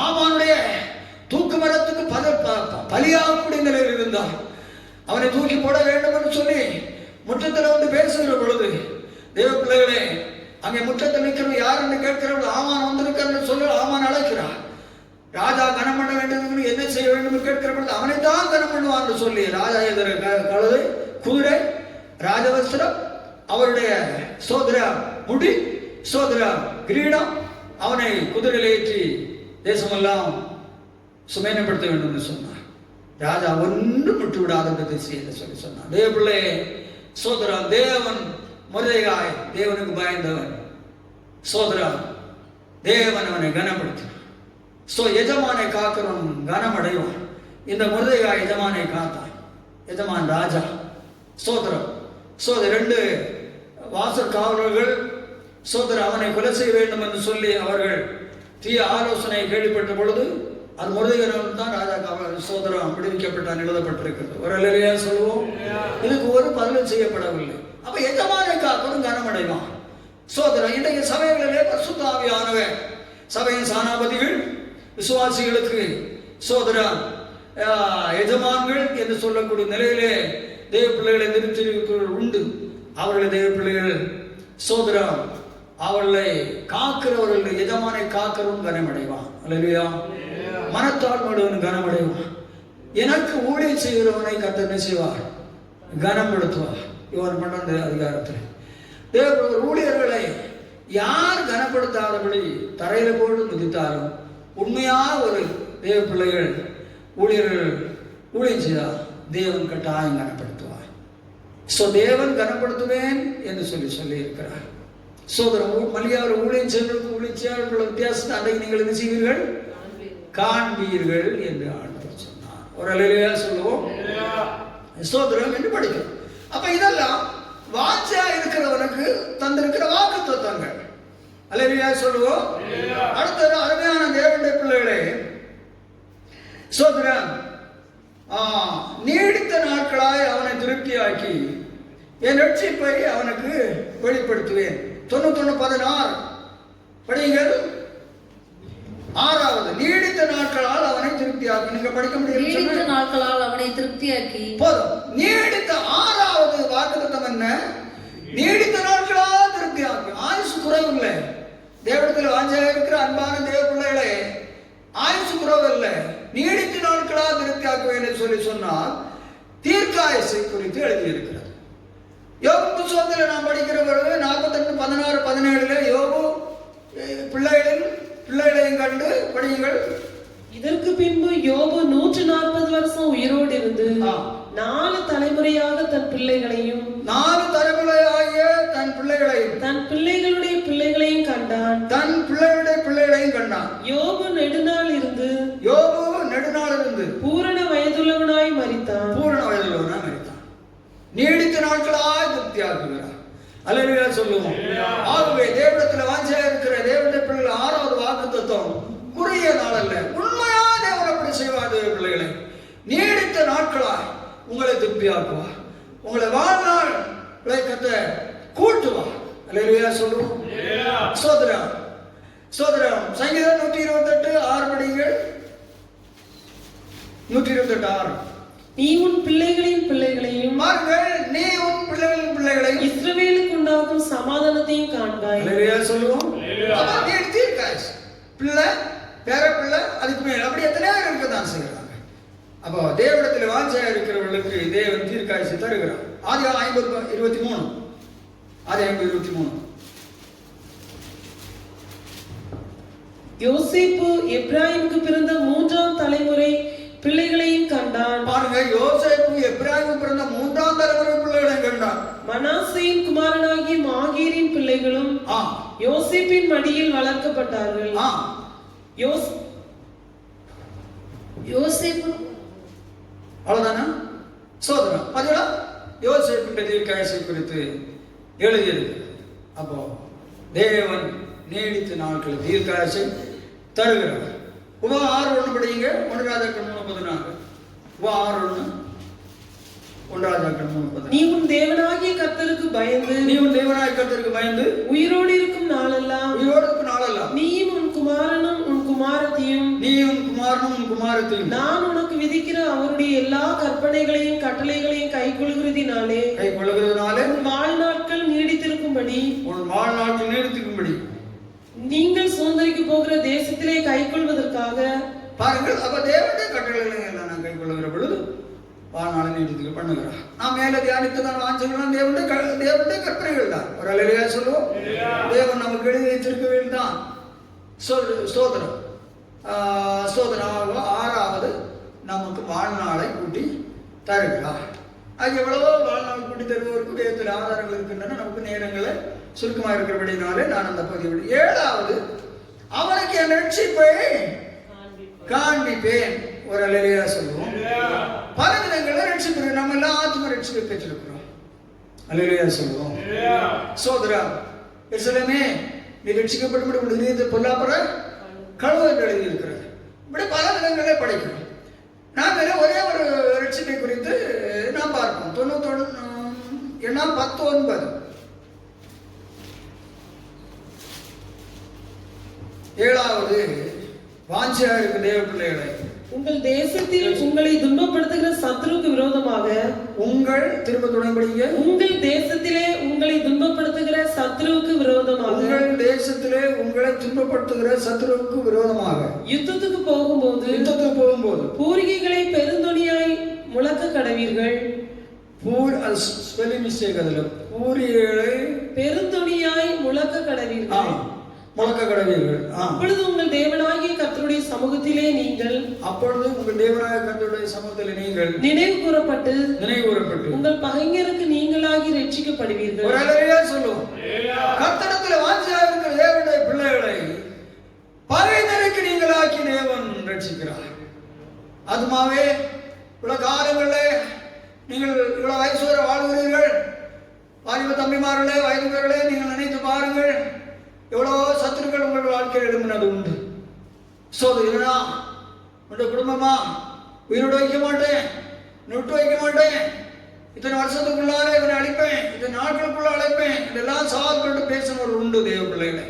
ஆமானுடைய தூக்கு மரத்துக்கு பலியாகக்கூடிய நிலையில் இருந்தார். அவனை தூக்கி போட வேண்டும் என்று சொல்லி முற்றத்தில் வந்து பேசுகிற பொழுது, தேவ பிள்ளைகளே, அங்கே முற்றத்தில் நிற்கிறவங்க யார் என்று கேட்கிறவர்கள் ஆமான் வந்திருக்கிறார் சொல்லி ஆமான் அழைக்கிறார். ராஜா கனம் பண்ண வேண்டும், என்ன செய்ய வேண்டும் கேட்கிற பொழுது அவனைத்தான் கனம் பண்ணுவான் என்று சொல்லி ராஜா எதிர கழுதை, குதிரை, ராஜவஸ்திரம், அவருடைய சோதர முடி, சோதர கிரீடம், அவனை குதிரையில் ஏற்றி தேசமெல்லாம் சுமேனப்படுத்த வேண்டும் என்று சொன்னார். ராஜா ஒன்றும் விட்டு விடாத சொல்லி சொன்னார். தேவ பிள்ளை சோதரா, தேவன் முறையாய் தேவனுக்கு பயந்தவன். சோதரா, தேவன் அவனை கனப்படுத்தினான். எஜமானை காக்கிறவன் கனம் அடைவான். இந்த முறையாய் எஜமானை காத்தான். எஜமான் ராஜா. சோதரம். 2 வாசல் காவலர்கள் சோதரா அவனை கொலை செய்ய வேண்டும் என்று சொல்லி அவர்கள் தீய ஆலோசனை கேள்விப்பட்ட பொழுது அது முருகன் தான் ராஜா சோதரம் விடுவிக்கப்பட்டான் எழுதப்பட்டிருக்கிறது. ஒரு அல்லேலூயா சொல்லுவோம். இதுக்கு ஒரு பதிலும் செய்யப்படவில்லை. அப்ப எஜமானை காப்பதும் கனமடைவான். சோதரம். இன்றைக்கு சபைகளிலே பரிசுத்த ஆவியானவர் சபையின் சானாபதிகள் விசுவாசிகளுக்கு சோதரம் எஜமான்கள் என்று சொல்லக்கூடிய நிலையிலே தேவ பிள்ளைகளை நிறுத்தியிருக்கிறவர்கள் உண்டு. அவர்களை தேவ பிள்ளைகள் சோதரம் அவர்களை காக்கிறவர்கள் எஜமானை காக்கிறவன் கனமடைவான். அல்லேலூயா. மனத்தாழ்மையுடன் கனமடைவான். எனக்கு ஊழியம் செய்கிறவனை கர்த்தர் என்ன செய்வார்? கனப்படுத்துவார். இவன் 12 அதிகாரத்தில் தேவ ஊழியர்களை யார் கனப்படுத்தாதபடி தரையில போட்டு மிதித்தாலும் உண்மையாக ஒரு தேவ பிள்ளைகள் ஊழியர்கள் ஊழியம் செய்தால் தேவன் கட்டாயம் கனப்படுத்துவார். தேவன் கனப்படுத்துவேன் என்று சொல்லி இருக்கிறார். சோதரம் மல்லியாவில் ஊழியம் செய்வதற்கு ஊழியம் செய்யாத வித்தியாசத்தை அன்றைக்கு நீங்கள் என்ன செய்வீர்கள்? காண்பீர்கள் என்று ஆண்டவர் சொன்னார். ஒரு அல்லேலூயா சொல்லுவோம். ஸ்தோத்திரம் என்று படிக்கிறோம். அப்ப இதெல்லாம் வாஞ்சையா இருக்கிறவனுக்கு தந்திருக்கிற வாக்குத்தத்தங்கள். அல்லேலூயா சொல்லுவோம். அடுத்தது அருமையான தேவனுடைய பிள்ளைகளே, ஸ்தோத்திரம், நீடித்த நாட்களாய் அவனை திருப்தியாக்கி என் ரட்சிப்பை அவனுக்கு வெளிப்படுத்துவேன். 91:16 படிங்கள். 6வது, நீடித்த நாட்களால் அவனை திருப்தியாக்கி. நீங்க படிக்க முடியும். நீடித்த நாட்களால் அவனை திருப்தியாக்கி. போதும். நீடித்த 6வது வாக்குத்தத்தம் என்ன? நீடித்த நாட்களால் திருப்தியாக்கி. ஆயுசு குறைவில்லை. தேவனிடத்தில் வாஞ்சையா இருக்கிற அன்பான தேவ பிள்ளைகளே, ஆயுசு குறைவில்லை. நீடித்த நாட்களால் திருப்தியாக்குவேன் என்று சொல்லி சொன்னால் தீர்க்காயுசை குறித்து எழுதியிருக்கிறது. யோபு புத்தகத்தில் நாம் படிக்கிற பொழுது 48:16-17 யோபு பிள்ளைகளையும் கண்டு படியுங்கள். இதற்கு பின்பு யோபு 140 வருஷம் உயிரோடு இருந்து 4 தலைமுறையாக தன் பிள்ளைகளையும் 4 தலைமுறையாகிய தன் பிள்ளைகளையும் தன் பிள்ளைகளுடைய பிள்ளைகளையும் கண்டான். தன் பிள்ளைகளுடைய பிள்ளைகளையும் கண்டான். யோபு நெடுநாள் இருந்து பூரண வயதுள்ளவனாய் மரித்தான். நீடித்த நாட்களாய் திருப்தியாக்குகிறார். அல்லேலூயா சொல்லுவோம். ஆகவே தேவனிடத்தில் வாஞ்சையா இருக்கிற தேவனுடைய பிள்ளைகள் 6வது வாக்குத்தத்தம் குறுகிய நாள் அல்ல, உண்மையா தேவன் அப்படி செய்வார். தேவ பிள்ளைகளை நீடித்த நாட்களாய் உங்களை திருப்தியாக்குவார். உங்களை வாழ்நாள் விளைக்கத்தை கூட்டுவார். அல்லேலூயா சொல்லுவோம். ஸ்தோத்திரம், ஸ்தோத்திரம். சங்கீதம் 128:6 படிங்கள். 128:6. நீ உன் பிள்ளைகளின் பிள்ளைகளையும் நீ உன் பிள்ளைகளின் பிள்ளைகளையும் இஸ்ரவேலுக்கு உண்டாகும் சமாதானத்தையும் காண்பாய். அல்லேலூயா சொல்லுவோம். அப்ப நீ தீர்க்காயுசு பிள்ளை, பேர பிள்ளை, அதுக்கு மேல் அப்படி எத்தனையோ இருக்கதான் செய்யறாங்க. அப்போ தேவனிடத்தில் வாஞ்சையா இருக்கிறவர்களுக்கு தேவன் தீர்க்காயுசை தருகிறார். ஆதி 50:23. ஆதி 50:23. யோசேப்பு எப்ராயிமுக்கு பிறந்த 3ஆம் தலைமுறை பிள்ளைகளையும் கண்டான். பாருங்க, யோசேப்பு எப்ராயிமுக்கு பிறந்த 3ஆம் தலைமுறை பிள்ளைகளையும் கண்டான். மனாசேயின் குமாரனாகிய மாகீரின் பிள்ளைகளும் யோசேப்பின் மடியில் வளர்க்கப்பட்டார்கள். யோசேப்பு அவ்வளவுதானா? சோதனம் அதுல யோசேப்பின் தீர்க்காயுசை குறித்து எழுதியிருக்கு. அப்போ தேவன் நீடித்த நாட்கள் தீர்க்காயுசை தருகிறார். உபா 6:1 படிங்க. 1 ராஜாக்கள் 3:14. உபா 6:1 1 ராஜாக்கள் 3:14. நீ உன் தேவனாகிய கர்த்தருக்கு பயந்து உயிரோடு இருக்கும் நாளெல்லாம் நீயும் உன் குமாரனும் உன் குமாரத்தியும் நான் உனக்கு விதிக்கிற அவருடைய எல்லா கற்பனைகளையும் கட்டளைகளையும் கைக்கொள்கிறதினாலே உன் வாழ்நாட்கள் நீடித்திருக்கும்படி நீங்கள் சுதந்திரிக்க போகிற தேசத்திலே கைக்கொள்வதற்காக. பாருங்கள், அப்ப தேவனுடைய கட்டளைகளை எல்லாம் நான் கைக்கொள்ளுகிற பொழுது வாழ்நாளை நீடித்துக்கு பண்ணுகிறார். நாம் மேல தியானித்துதான் வாஞ்சிக்கலாம். தேவனுடைய கற்பனைகள் தான். ஒரு அல்லேலூயா சொல்லுவோம். தேவன் நமக்கு எழுதி வைத்திருக்க வேண்டாம். ஸ்தோத்திரம். 6வது நமக்கு வாழ்நாளை கூட்டி தருகிறார். அது எவ்வளவோ வாழ்நாள் கூட்டி தருவதற்கு வேதத்தில் ஆதாரங்கள் இருக்கின்றன. நமக்கு நேரங்களை சுருக்கமாக இருக்கிறபடினாலே நான் அந்த பகுதியை 7வது அவனுக்கு என் ரட்சிப்பை காண்பிப்பேன். ஒரு அல்லேலூயா சொல்லுவோம். பல விதங்களில் ரட்சிப்பு. நம்ம எல்லாம் ஆத்ம ரட்சிப்பை பெற்றிருக்கிறோம். அல்லேலூயா சொல்லுவோம். சோதரா எருசலேமே, நீ ரட்சிக்கப்படும் உடைய பொல்லாப்புற கழுவு என்று எழுதியிருக்கிறது. இப்படி பல விதங்களே படிக்கிறோம். நாங்கள் ஒரே ஒரு ரட்சிப்பை குறித்து நாம் பார்ப்போம். 91:19. 7வது வாஞ்சையா இருக்கு தேவ பிள்ளைகளை. உங்கள் தேசத்தில் உங்களை துன்பப்படுத்துகிற சத்ருக்கு விரோதமாக உங்கள் தேசத்திலே உங்களை துன்பப்படுத்துகிற சத்ருவுக்கு விரோதமாக யுத்தத்துக்கு போகும்போது பூரிகைகளை பெருந்தொனியாய் முழக்க கடவீர்கள். பெருந்தொனியாய் முழக்க கடவீர்கள். அப்பொழுது உங்கள் தேவனாகிய கர்த்தருடைய சமூகத்திலே நீங்கள் நினைவு கூறப்பட்டு உங்கள் பகைஞருக்கு நீங்களாகி ரட்சிக்கப்படுவீர்கள். கர்த்தரிடத்தில் வாஞ்சையா இருக்கிற தேவனுடைய பிள்ளைகளை பகைஞருக்கு நீங்களாக்கி தேவன் ரட்சிக்கிறார். அதுமாவே இவ்வளவு காலங்களிலே நீங்கள் இவ்வளவு வயசு வரை வாழ்கிறீர்கள். வாலிப தம்பிமார்களே, வயதுகளே, நீங்கள் நினைத்து பாருங்கள், எவ்வளோ சத்துருக்கள் உங்கள் வாழ்க்கையில் எழும்பினது உண்டு. சோதனா உடைய குடும்பமா உயிரோடு வைக்க மாட்டேன், நொட்டு வைக்க மாட்டேன், இத்தனை வருஷத்துக்குள்ளார இவனை அழைப்பேன், இத்தனை நாட்களுக்குள்ள அழைப்பேன், இதெல்லாம் சவால்கள் பேசினவர் உண்டு. தேவ பிள்ளைகளை,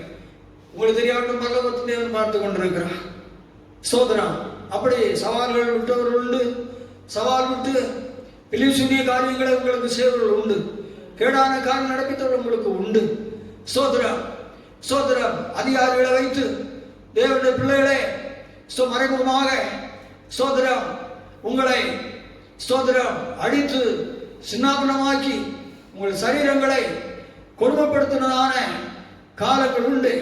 உங்களுக்கு தெரியாட்டும் பரலோகத்து தேவன் பார்த்து கொண்டிருக்கிறார். சோதனா அப்படி சவால்கள் விட்டவர்கள் உண்டு. சவால் விட்டு பிலிசூனிய காரியங்களை உங்களுக்கு செய்வர்கள் உண்டு. கேடான காரியம் நடப்பித்தவர்கள் உங்களுக்கு உண்டு. சோதரா அதிகாரிகளை வைத்து தேவனுடைய பிள்ளைகளே மறைமுகமாக உங்களை அடித்து சின்னாபனமாக்கி உங்கள் சரீரங்களை கொடுமைப்படுத்தினதான காலங்கள் உண்டு.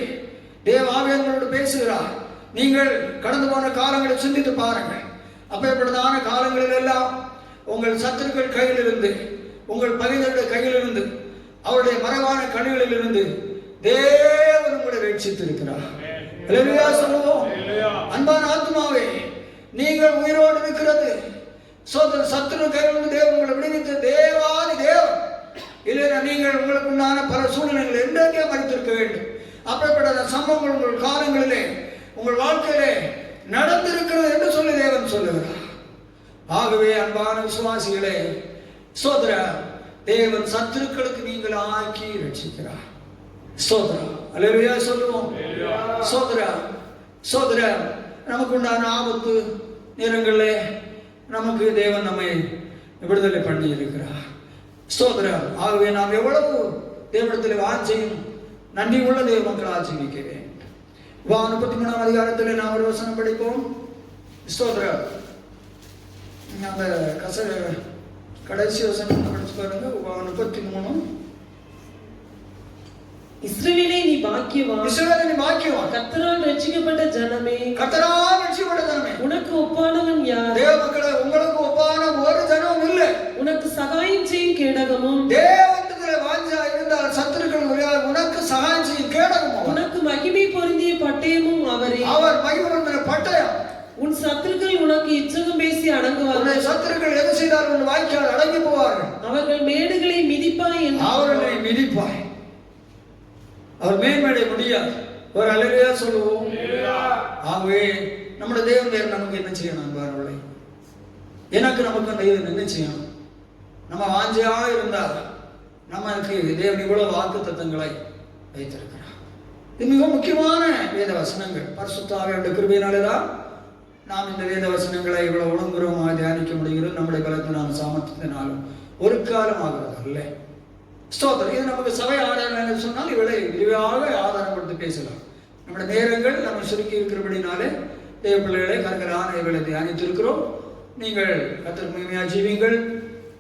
தேவ ஆவியானவரோடு பேசுகிறார். நீங்கள் கடந்து போன காலங்களை சிந்தித்து பாருங்கள். அப்பேற்பட்டதான காலங்களில் எல்லாம் உங்கள் சத்துருக்கள் கையிலிருந்து, உங்கள் பகைவருடைய கையிலிருந்து, அவருடைய மறைவான கண்களில் இருந்து தேவன் உங்களை ரட்சித்திருக்கிறார். அல்லேலூயா சொல்லுவோம். அன்பான ஆத்மாவே, நீங்கள் உயிரோடு இருக்கிறது சத்துரு கையிலிருந்து தேவன் உங்களை விடுவித்த தேவாதி தேவன். இல்லையா, நீங்கள் உங்களுக்கு உண்டான பல சூழ்நிலைகள் என்றே மறித்திருக்க வேண்டும். அப்படிப்பட்ட சம்பவங்கள் உங்கள் காலங்களிலே உங்கள் வாழ்க்கையிலே நடந்திருக்கிறது என்று சொல்லி தேவன் சொல்லுகிறார். ஆகவே அன்பான விசுவாசிகளே, தேவன் சத்துருக்களுக்கு நீங்கள் ஆக்கி ரட்சிக்கிறார். அல்லேலூயா சொல்லுவோம். நமக்கு உண்டான ஆபத்து நேரங்களிலே நமக்கு தேவன் நம்மை விடுதலை பண்ணி இருக்கிறார். ஆகவே நாம் எவ்வளவு தேவனிடத்தில் வாஞ்சையும் நன்றி உள்ள தேவ மக்கள் ஆச்சரிக்கிறேன். 33ஆம் அதிகாரத்தில் நாம் ஒரு வசனம் படிப்போம். அந்த கடைசி வசனம் படிச்சு பாருங்க. 33. இஸ்ரவேலே நீ பாக்கியவான், கர்த்தரால் ரட்சிக்கப்பட்ட ஜனமே, உனக்கு ஒப்பானவன் யார்? தேவ மக்களே, உங்களுக்கு ஒப்பான ஒரு ஜனமும் இல்லை. உனக்கு சகாயம் செய்யும் கேடகமும், தேவனிடத்திலே வாஞ்சா இருந்தால் சத்துருக்கள் உனக்கு சகாயம் செய்யும் கேடகமும், உனக்கு மகிமை பொருந்திய பட்டயமும் அவரே. அவர் மகிமை பொருந்திய பட்டயம். உன் சத்துருக்கள் உனக்கு இச்சகம் பேசி அடங்குவார்கள். சத்துருக்கள் எது செய்தால் உன் வாய்க்கால் அடங்கி போவார்கள். அவர்கள் மேடுகளை மிதிப்பாய் என்று, அவர்களை மிதிப்பாய், அவர் மேன்மேடை முடியாது. ஒரு அல்லேலூயா சொல்லுவோம். ஆகவே நம்முடைய தேவன் நமக்கு என்ன செய்யணும் பாருங்களே, எனக்கு நமக்கு அந்த என்ன செய்யணும்? நம்ம வாஞ்சையா இருந்தால் நமக்கு தேவன் இவ்வளவு வாக்கு தத்தங்களை வைத்திருக்கிறார். இது மிக முக்கியமான வேத வசனங்கள். பரிசுத்த ஆவியானவருடைய கிருபையினாலேதான் நாம் இந்த வேத வசனங்களை இவ்வளவு உணங்குறோமாக தியானிக்க முடிகிறது. நம்முடைய பலத்தினாலும் சாமர்த்தியத்தினாலும் ஒரு காலம் ஆகிறது அல்ல. இது நமக்கு சபை ஆதாரம் சொன்னால் இவளை விரிவாக ஆதாரம் கொடுத்து பேசலாம். நம்முடைய நேரங்கள் நம்ம சுருக்கி இருக்கிறபடினாலே தேவ பிள்ளைகளை கற்களான இவளை தியானித்திருக்கிறோம். நீங்கள் கர்த்தருக்கு மகிமையா ஜீவிங்கள்.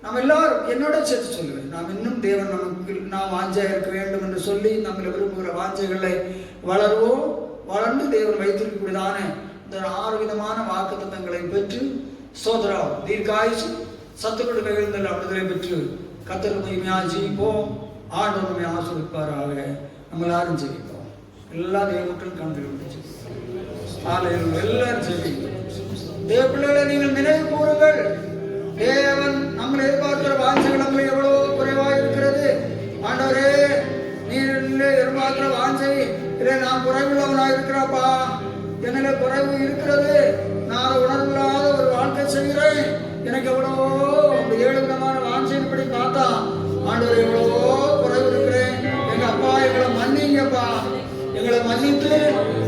நாம் எல்லாரும் என்னோட சேர்த்து சொல்லுவேன், நாம் இன்னும் தேவன் நமக்கு நாம் வாஞ்சா இருக்க வேண்டும் என்று சொல்லி நம்மளை விரும்புகிற வாஞ்சைகளை வளர்வோம். வளர்ந்து தேவன் வைத்திருக்கக்கூடியதான இந்த 6 விதமான வாக்கு தத்தங்களை பெற்று தீர்க்காயுசு சத்துருடைய கையில் விடுதலை பெற்று கர்த்தருக்கு மகிமையா ஜீவிப்போம். ஆண்டவர் நம்மை ஆசீர்வதிப்பாராக. நம்ம எல்லாரும் ஜெபிப்போம். எல்லா தேவ மக்களும் கண்கள் எல்லாரும் ஜெபிப்போம். தேவ பிள்ளைகளை நீங்கள் நினைவு கூறுங்கள். தேவன் நம்மளை எதிர்பார்க்கிற வாஞ்சைகள் நம்மளை எவ்வளவு குறைவாக இருக்கிறது. ஆண்டவரே, நீர் எதிர்பார்க்கிற வாஞ்சை இல்லை, நான் குறைவுள்ளவனாக இருக்கிறாப்பா, என்னில குறைவு இருக்கிறது, நான் உணர்வில்லாத ஒரு வாழ்க்கை செய்கிறேன், எனக்கு எவ்வளவோ 7 விதமான வாஞ்சைப்படி பார்த்தா ஆண்டவர் எவ்வளவோ குறைவு இருக்கிறேன், எங்க அப்பா எங்களை மன்னிங்கப்பா, எங்களை மன்னித்து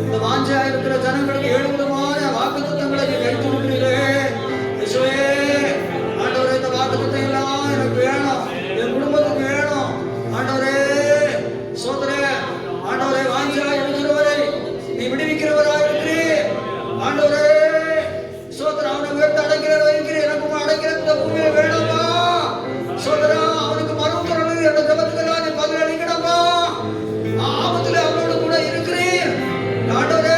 இந்த வாஞ்சையா இருக்கிற ஜனங்களுக்கு 7 விதமான வாக்குத்தத்தங்களை வைத்திருக்கிறீர்களே. ஆண்டவரே, இந்த வாக்குத்தத்தம் எல்லாம் எனக்கு வேணும், என் குடும்பத்துக்கு வேணும். ஆண்டவரே ஆண்டவரே, வாஞ்சையா இருக்கிறவரை நீ விடுவிக்கிறவராக இருக்கிறேன். ஆண்டவரே அவனை உயர்த்த அடைக்கிறவரை இருக்கிறேன், எனக்கு அடைக்கிற இந்த பூமியை வேணுமா? அவனுக்கு மறுபுறம் என்ற ஜபத்துக்கெல்லாம் நீ பதில் அளிக்கணுமா? ஆபத்துல அவனோடு கூட இருக்கிறேன். ஆண்டவரே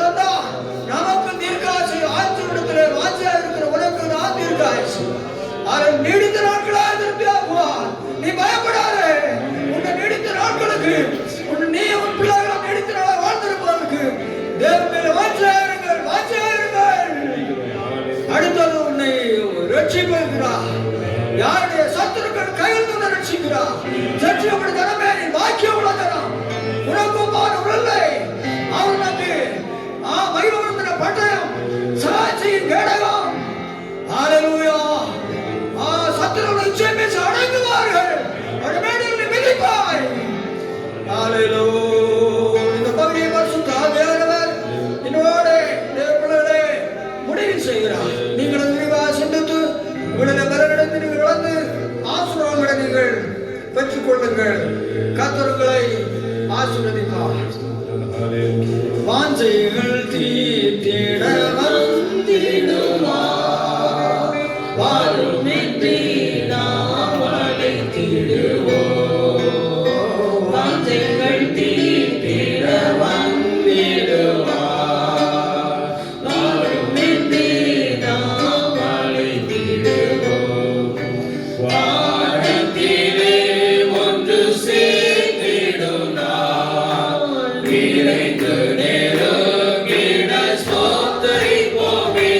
தந்தார். நமக்கு தீர்க்காசி ஆட்சியிடத்திலே வாஞ்சியா இருக்கிற உனக்கு தான் தீர்க்காசி. அவர் நீடித்த நாட்களாக திருப்தியாக்குவார். நீ பயப்படாதே. உன்னை நீடித்த நாட்களுக்கு நீ உன் பிள்ளைகளை நீடித்த நாளாக வாழ்ந்திருப்பதற்கு தேவன் மேல வாஞ்சியா இருங்கள், வாஞ்சியா இருங்கள். அடுத்தது உன்னை ரட்சிப்பார். யாருடைய சத்துருக்கள் கையில் உன்னை ரட்சிக்கிறார். சத்தியப்படி தரமே நீ பாக்கியம் உள்ள தரம். உனக்கும் இல்லை அவனுக்கு மகிழ்வந்தன பட்டயம் சாட்சியின் கேடகம். ஹல்லேலூயா. சத்துருக்கள் நிச்சயம் பேச அடங்குவார்கள். ஒரு மேடையில் மிதிப்பாய். ஹல்லேலூயா. இந்த பகுதியை பரிசுத்த ஆவியானவர் என்னோட தேவர்களே முடிவு செய்கிறார். நீங்கள் விரிவாக சிந்தித்து உங்களுடைய பலனிடத்தில் நீங்கள் வந்து ஆசீர்வாதங்களை நீங்கள் பெற்றுக் கொள்ளுங்கள். கர்த்தர்களை ஆசீர்வதிப்பார். வாஞ்சைகள் தீர்த்திட வந்திடுவார். வாருமின்றி நாம் அழைத்திடுவோம். வாஞ்சைகள் தீர்த்திட வந்திடுவார். வாருமின்றி நாம் அழைத்திடுவோம். வானத்திலே ஒன்று சேர்த்திடும் நாள் விரைந்து நெருங்கிட ஸ்தோத்திரிப்போமே.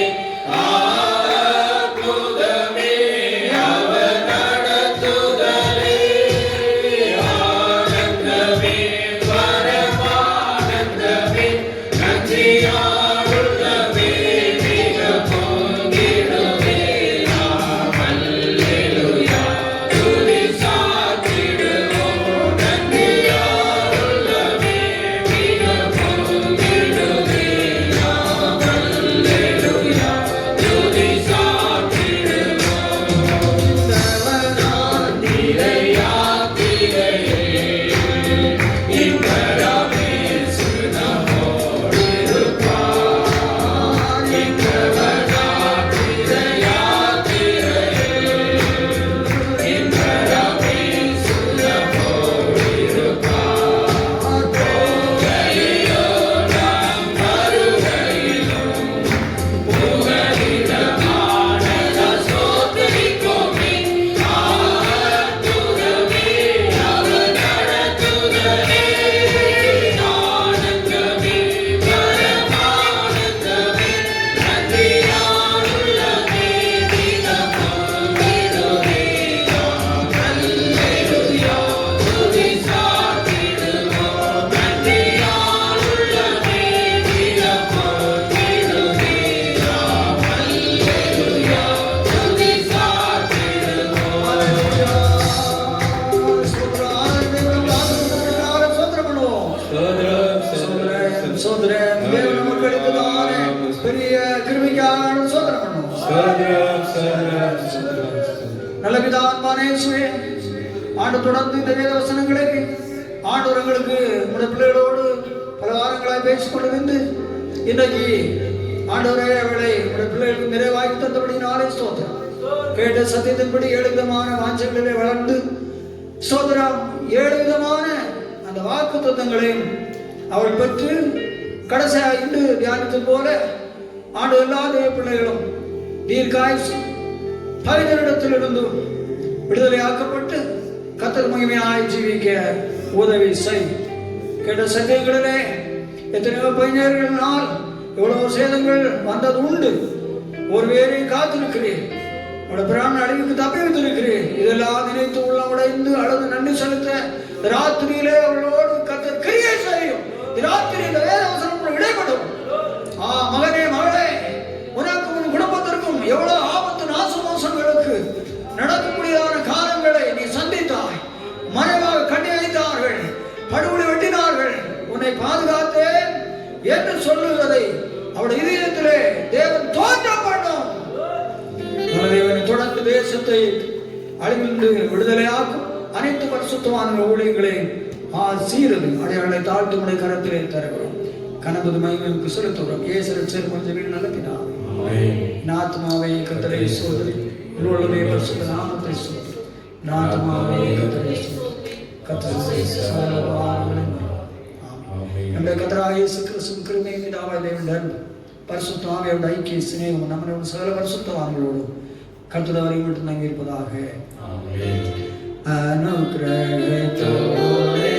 அற்புதமே அவர் நடத்துதலே. ஆனந்தமே பரமானந்தமே நன்றியாளுள்ளமே மிக பொங்கிடுமே. அல்லேலூயா துதி சாற்றிடுவோம். நன்றியாளுள்ளமே மிக பொங்கிடுமே. அல்லேலூயா துதி சாற்றிடுவோம். யாத்திரையே இன்பராமே சுனமோடு இருப்பார். யாத்திரையே இன்பராமே சுனமோடு இருப்பார். போகையிலோ நாம் வருகையிலும் புகலிடமானத சோதரிப்போமே. அற்புதமே அவர் நடத்துதலே. ஆனந்தமே பரமானந்தமே நன்றியாளுள்ளமே மிக பொங்கிடுமே. அல்லேலூயா துதி சாற்றிடுவோம். நன்றியாளுள்ளமே மிக பொங்கிடுமே. அல்லேலூயா துதி சாற்றிடுவோம். சோதரன் தேவன் நமக்கு அளித்ததான பெரிய கிருபைக்காக சோதனை பண்ணுவோம். நல்ல பிதாவான இயேசுவே, ஆண்டு தொடர்ந்து இந்த வேத வசனங்களை ஆண்டவர்களுக்கு உங்களுடைய பிள்ளைகளோடு பல வாரங்களாய் பேசிக் கொண்டிருந்து இன்றைக்கு ஆண்டவரே அவளை உங்களுடைய பிள்ளைகளுக்கு நிறைவாக்கி தந்தபடினாலே ஸ்தோத்திரம். கேட்ட சத்தியத்தின்படி 7 விதமான வாஞ்சைகளிலே வளர்ந்து ஸ்தோத்திரம் 7 விதமான அந்த வாக்கு தத்தங்களையும் அவள் பெற்று கடைசியாக இன்று தியானித்தது போல ஆண்டு எல்லா தேவ பிள்ளைகளும் தீர்க்காயுசு பகைதரிடத்திலிருந்தும் விடுதலையாக்கப்பட்டு கர்த்தர் மகிமையாய் ஜீவிக்க உதவி செய். கேட்ட சத்தியங்களிலே எத்தனையோ பையன்களினால் எவ்வளவு சேதங்கள் வந்தது உண்டு. ஒரு வேரை காத்திருக்கிறேன். அவளோட பிராண அழிவுக்கு தப்பி வைத்திருக்கிறேன். இதெல்லாம் நினைத்து உள்ளம் உடைந்து அழுது நன்றி செலுத்த ராத்திரியிலே அவளோடு கர்த்தர் கிரியை செய்யும். ராத்திரி இந்த வேத வசனம் இடைப்படும். மகனே மகளே, உனக்கு உன் குடும்பத்திற்கும் எவ்வளவு ஆபத்து நாசமோசங்களுக்கு நடக்கக்கூடியதான காலங்களை நீ சந்தித்தாய். மறைவாக கண்ணி வைத்தார்கள், படுகொலை வெட்டினார்கள், உன்னை பாதுகாத்தேன் என்று சொல்லுவதை அவருடைய இதயத்திலே தேவன் தோற்றம் பண்ணும். தேவனை தொடர்ந்து தேசத்தை அழிந்து விடுதலையாக்கும் அனைத்து பரிசுத்தமான ஊழியர்களை சீரது அடையாளை தாழ்த்துமுறை கரத்திலே தருகிறோம். கனபது மகிமைக்கு செலுத்துகிறோம். இயேசுவின் சேர்மஞ்சவில் நடத்தினார். நாத்மாவை கர்த்தரை சோதரி உள்ளே பரிசுத்த நாமத்தை சோதரி. நாத்மாவை கர்த்தரை சோதரி கர்த்தரை சர்வ നമ്മുടെ കർത്താവായ യേശു ക്രിസ്തുവിൻ കൃപയും പിതാവായ ദൈവത്തിന്റെ പരിശുദ്ധ ആവിയുടെ ഐക്യ സ്നേഹവും നമ്മുടെ സകല പരിശുദ്ധവാന്കളോടും കർത്താവരെ വിട്ട് നൽകിയിരിപ്പதாக. അനുഗ്രഹത്തോടെ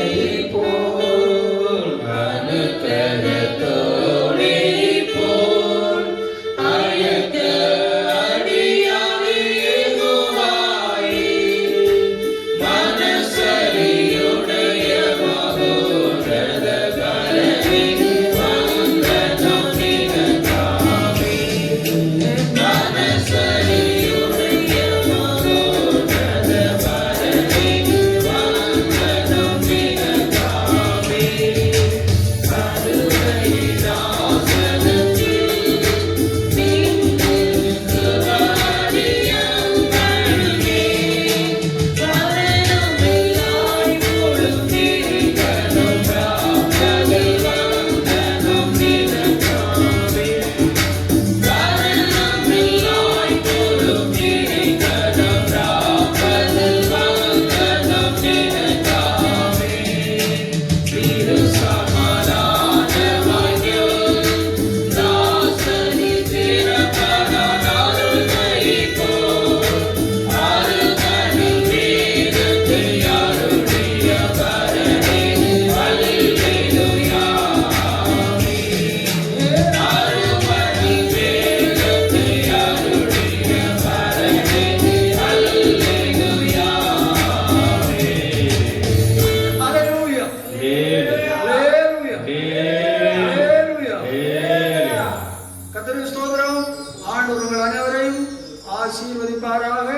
ஆசீர்வதிப்பாராக.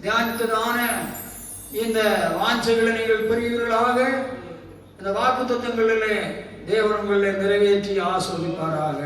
தியானித்ததான இந்த வாஞ்சைகளை நீங்கள் பெறுவீர்களாக. இந்த வாக்குத்தத்தங்களிலே தேவன் உங்களை நிறைவேற்றி ஆசீர்வதிப்பாராக.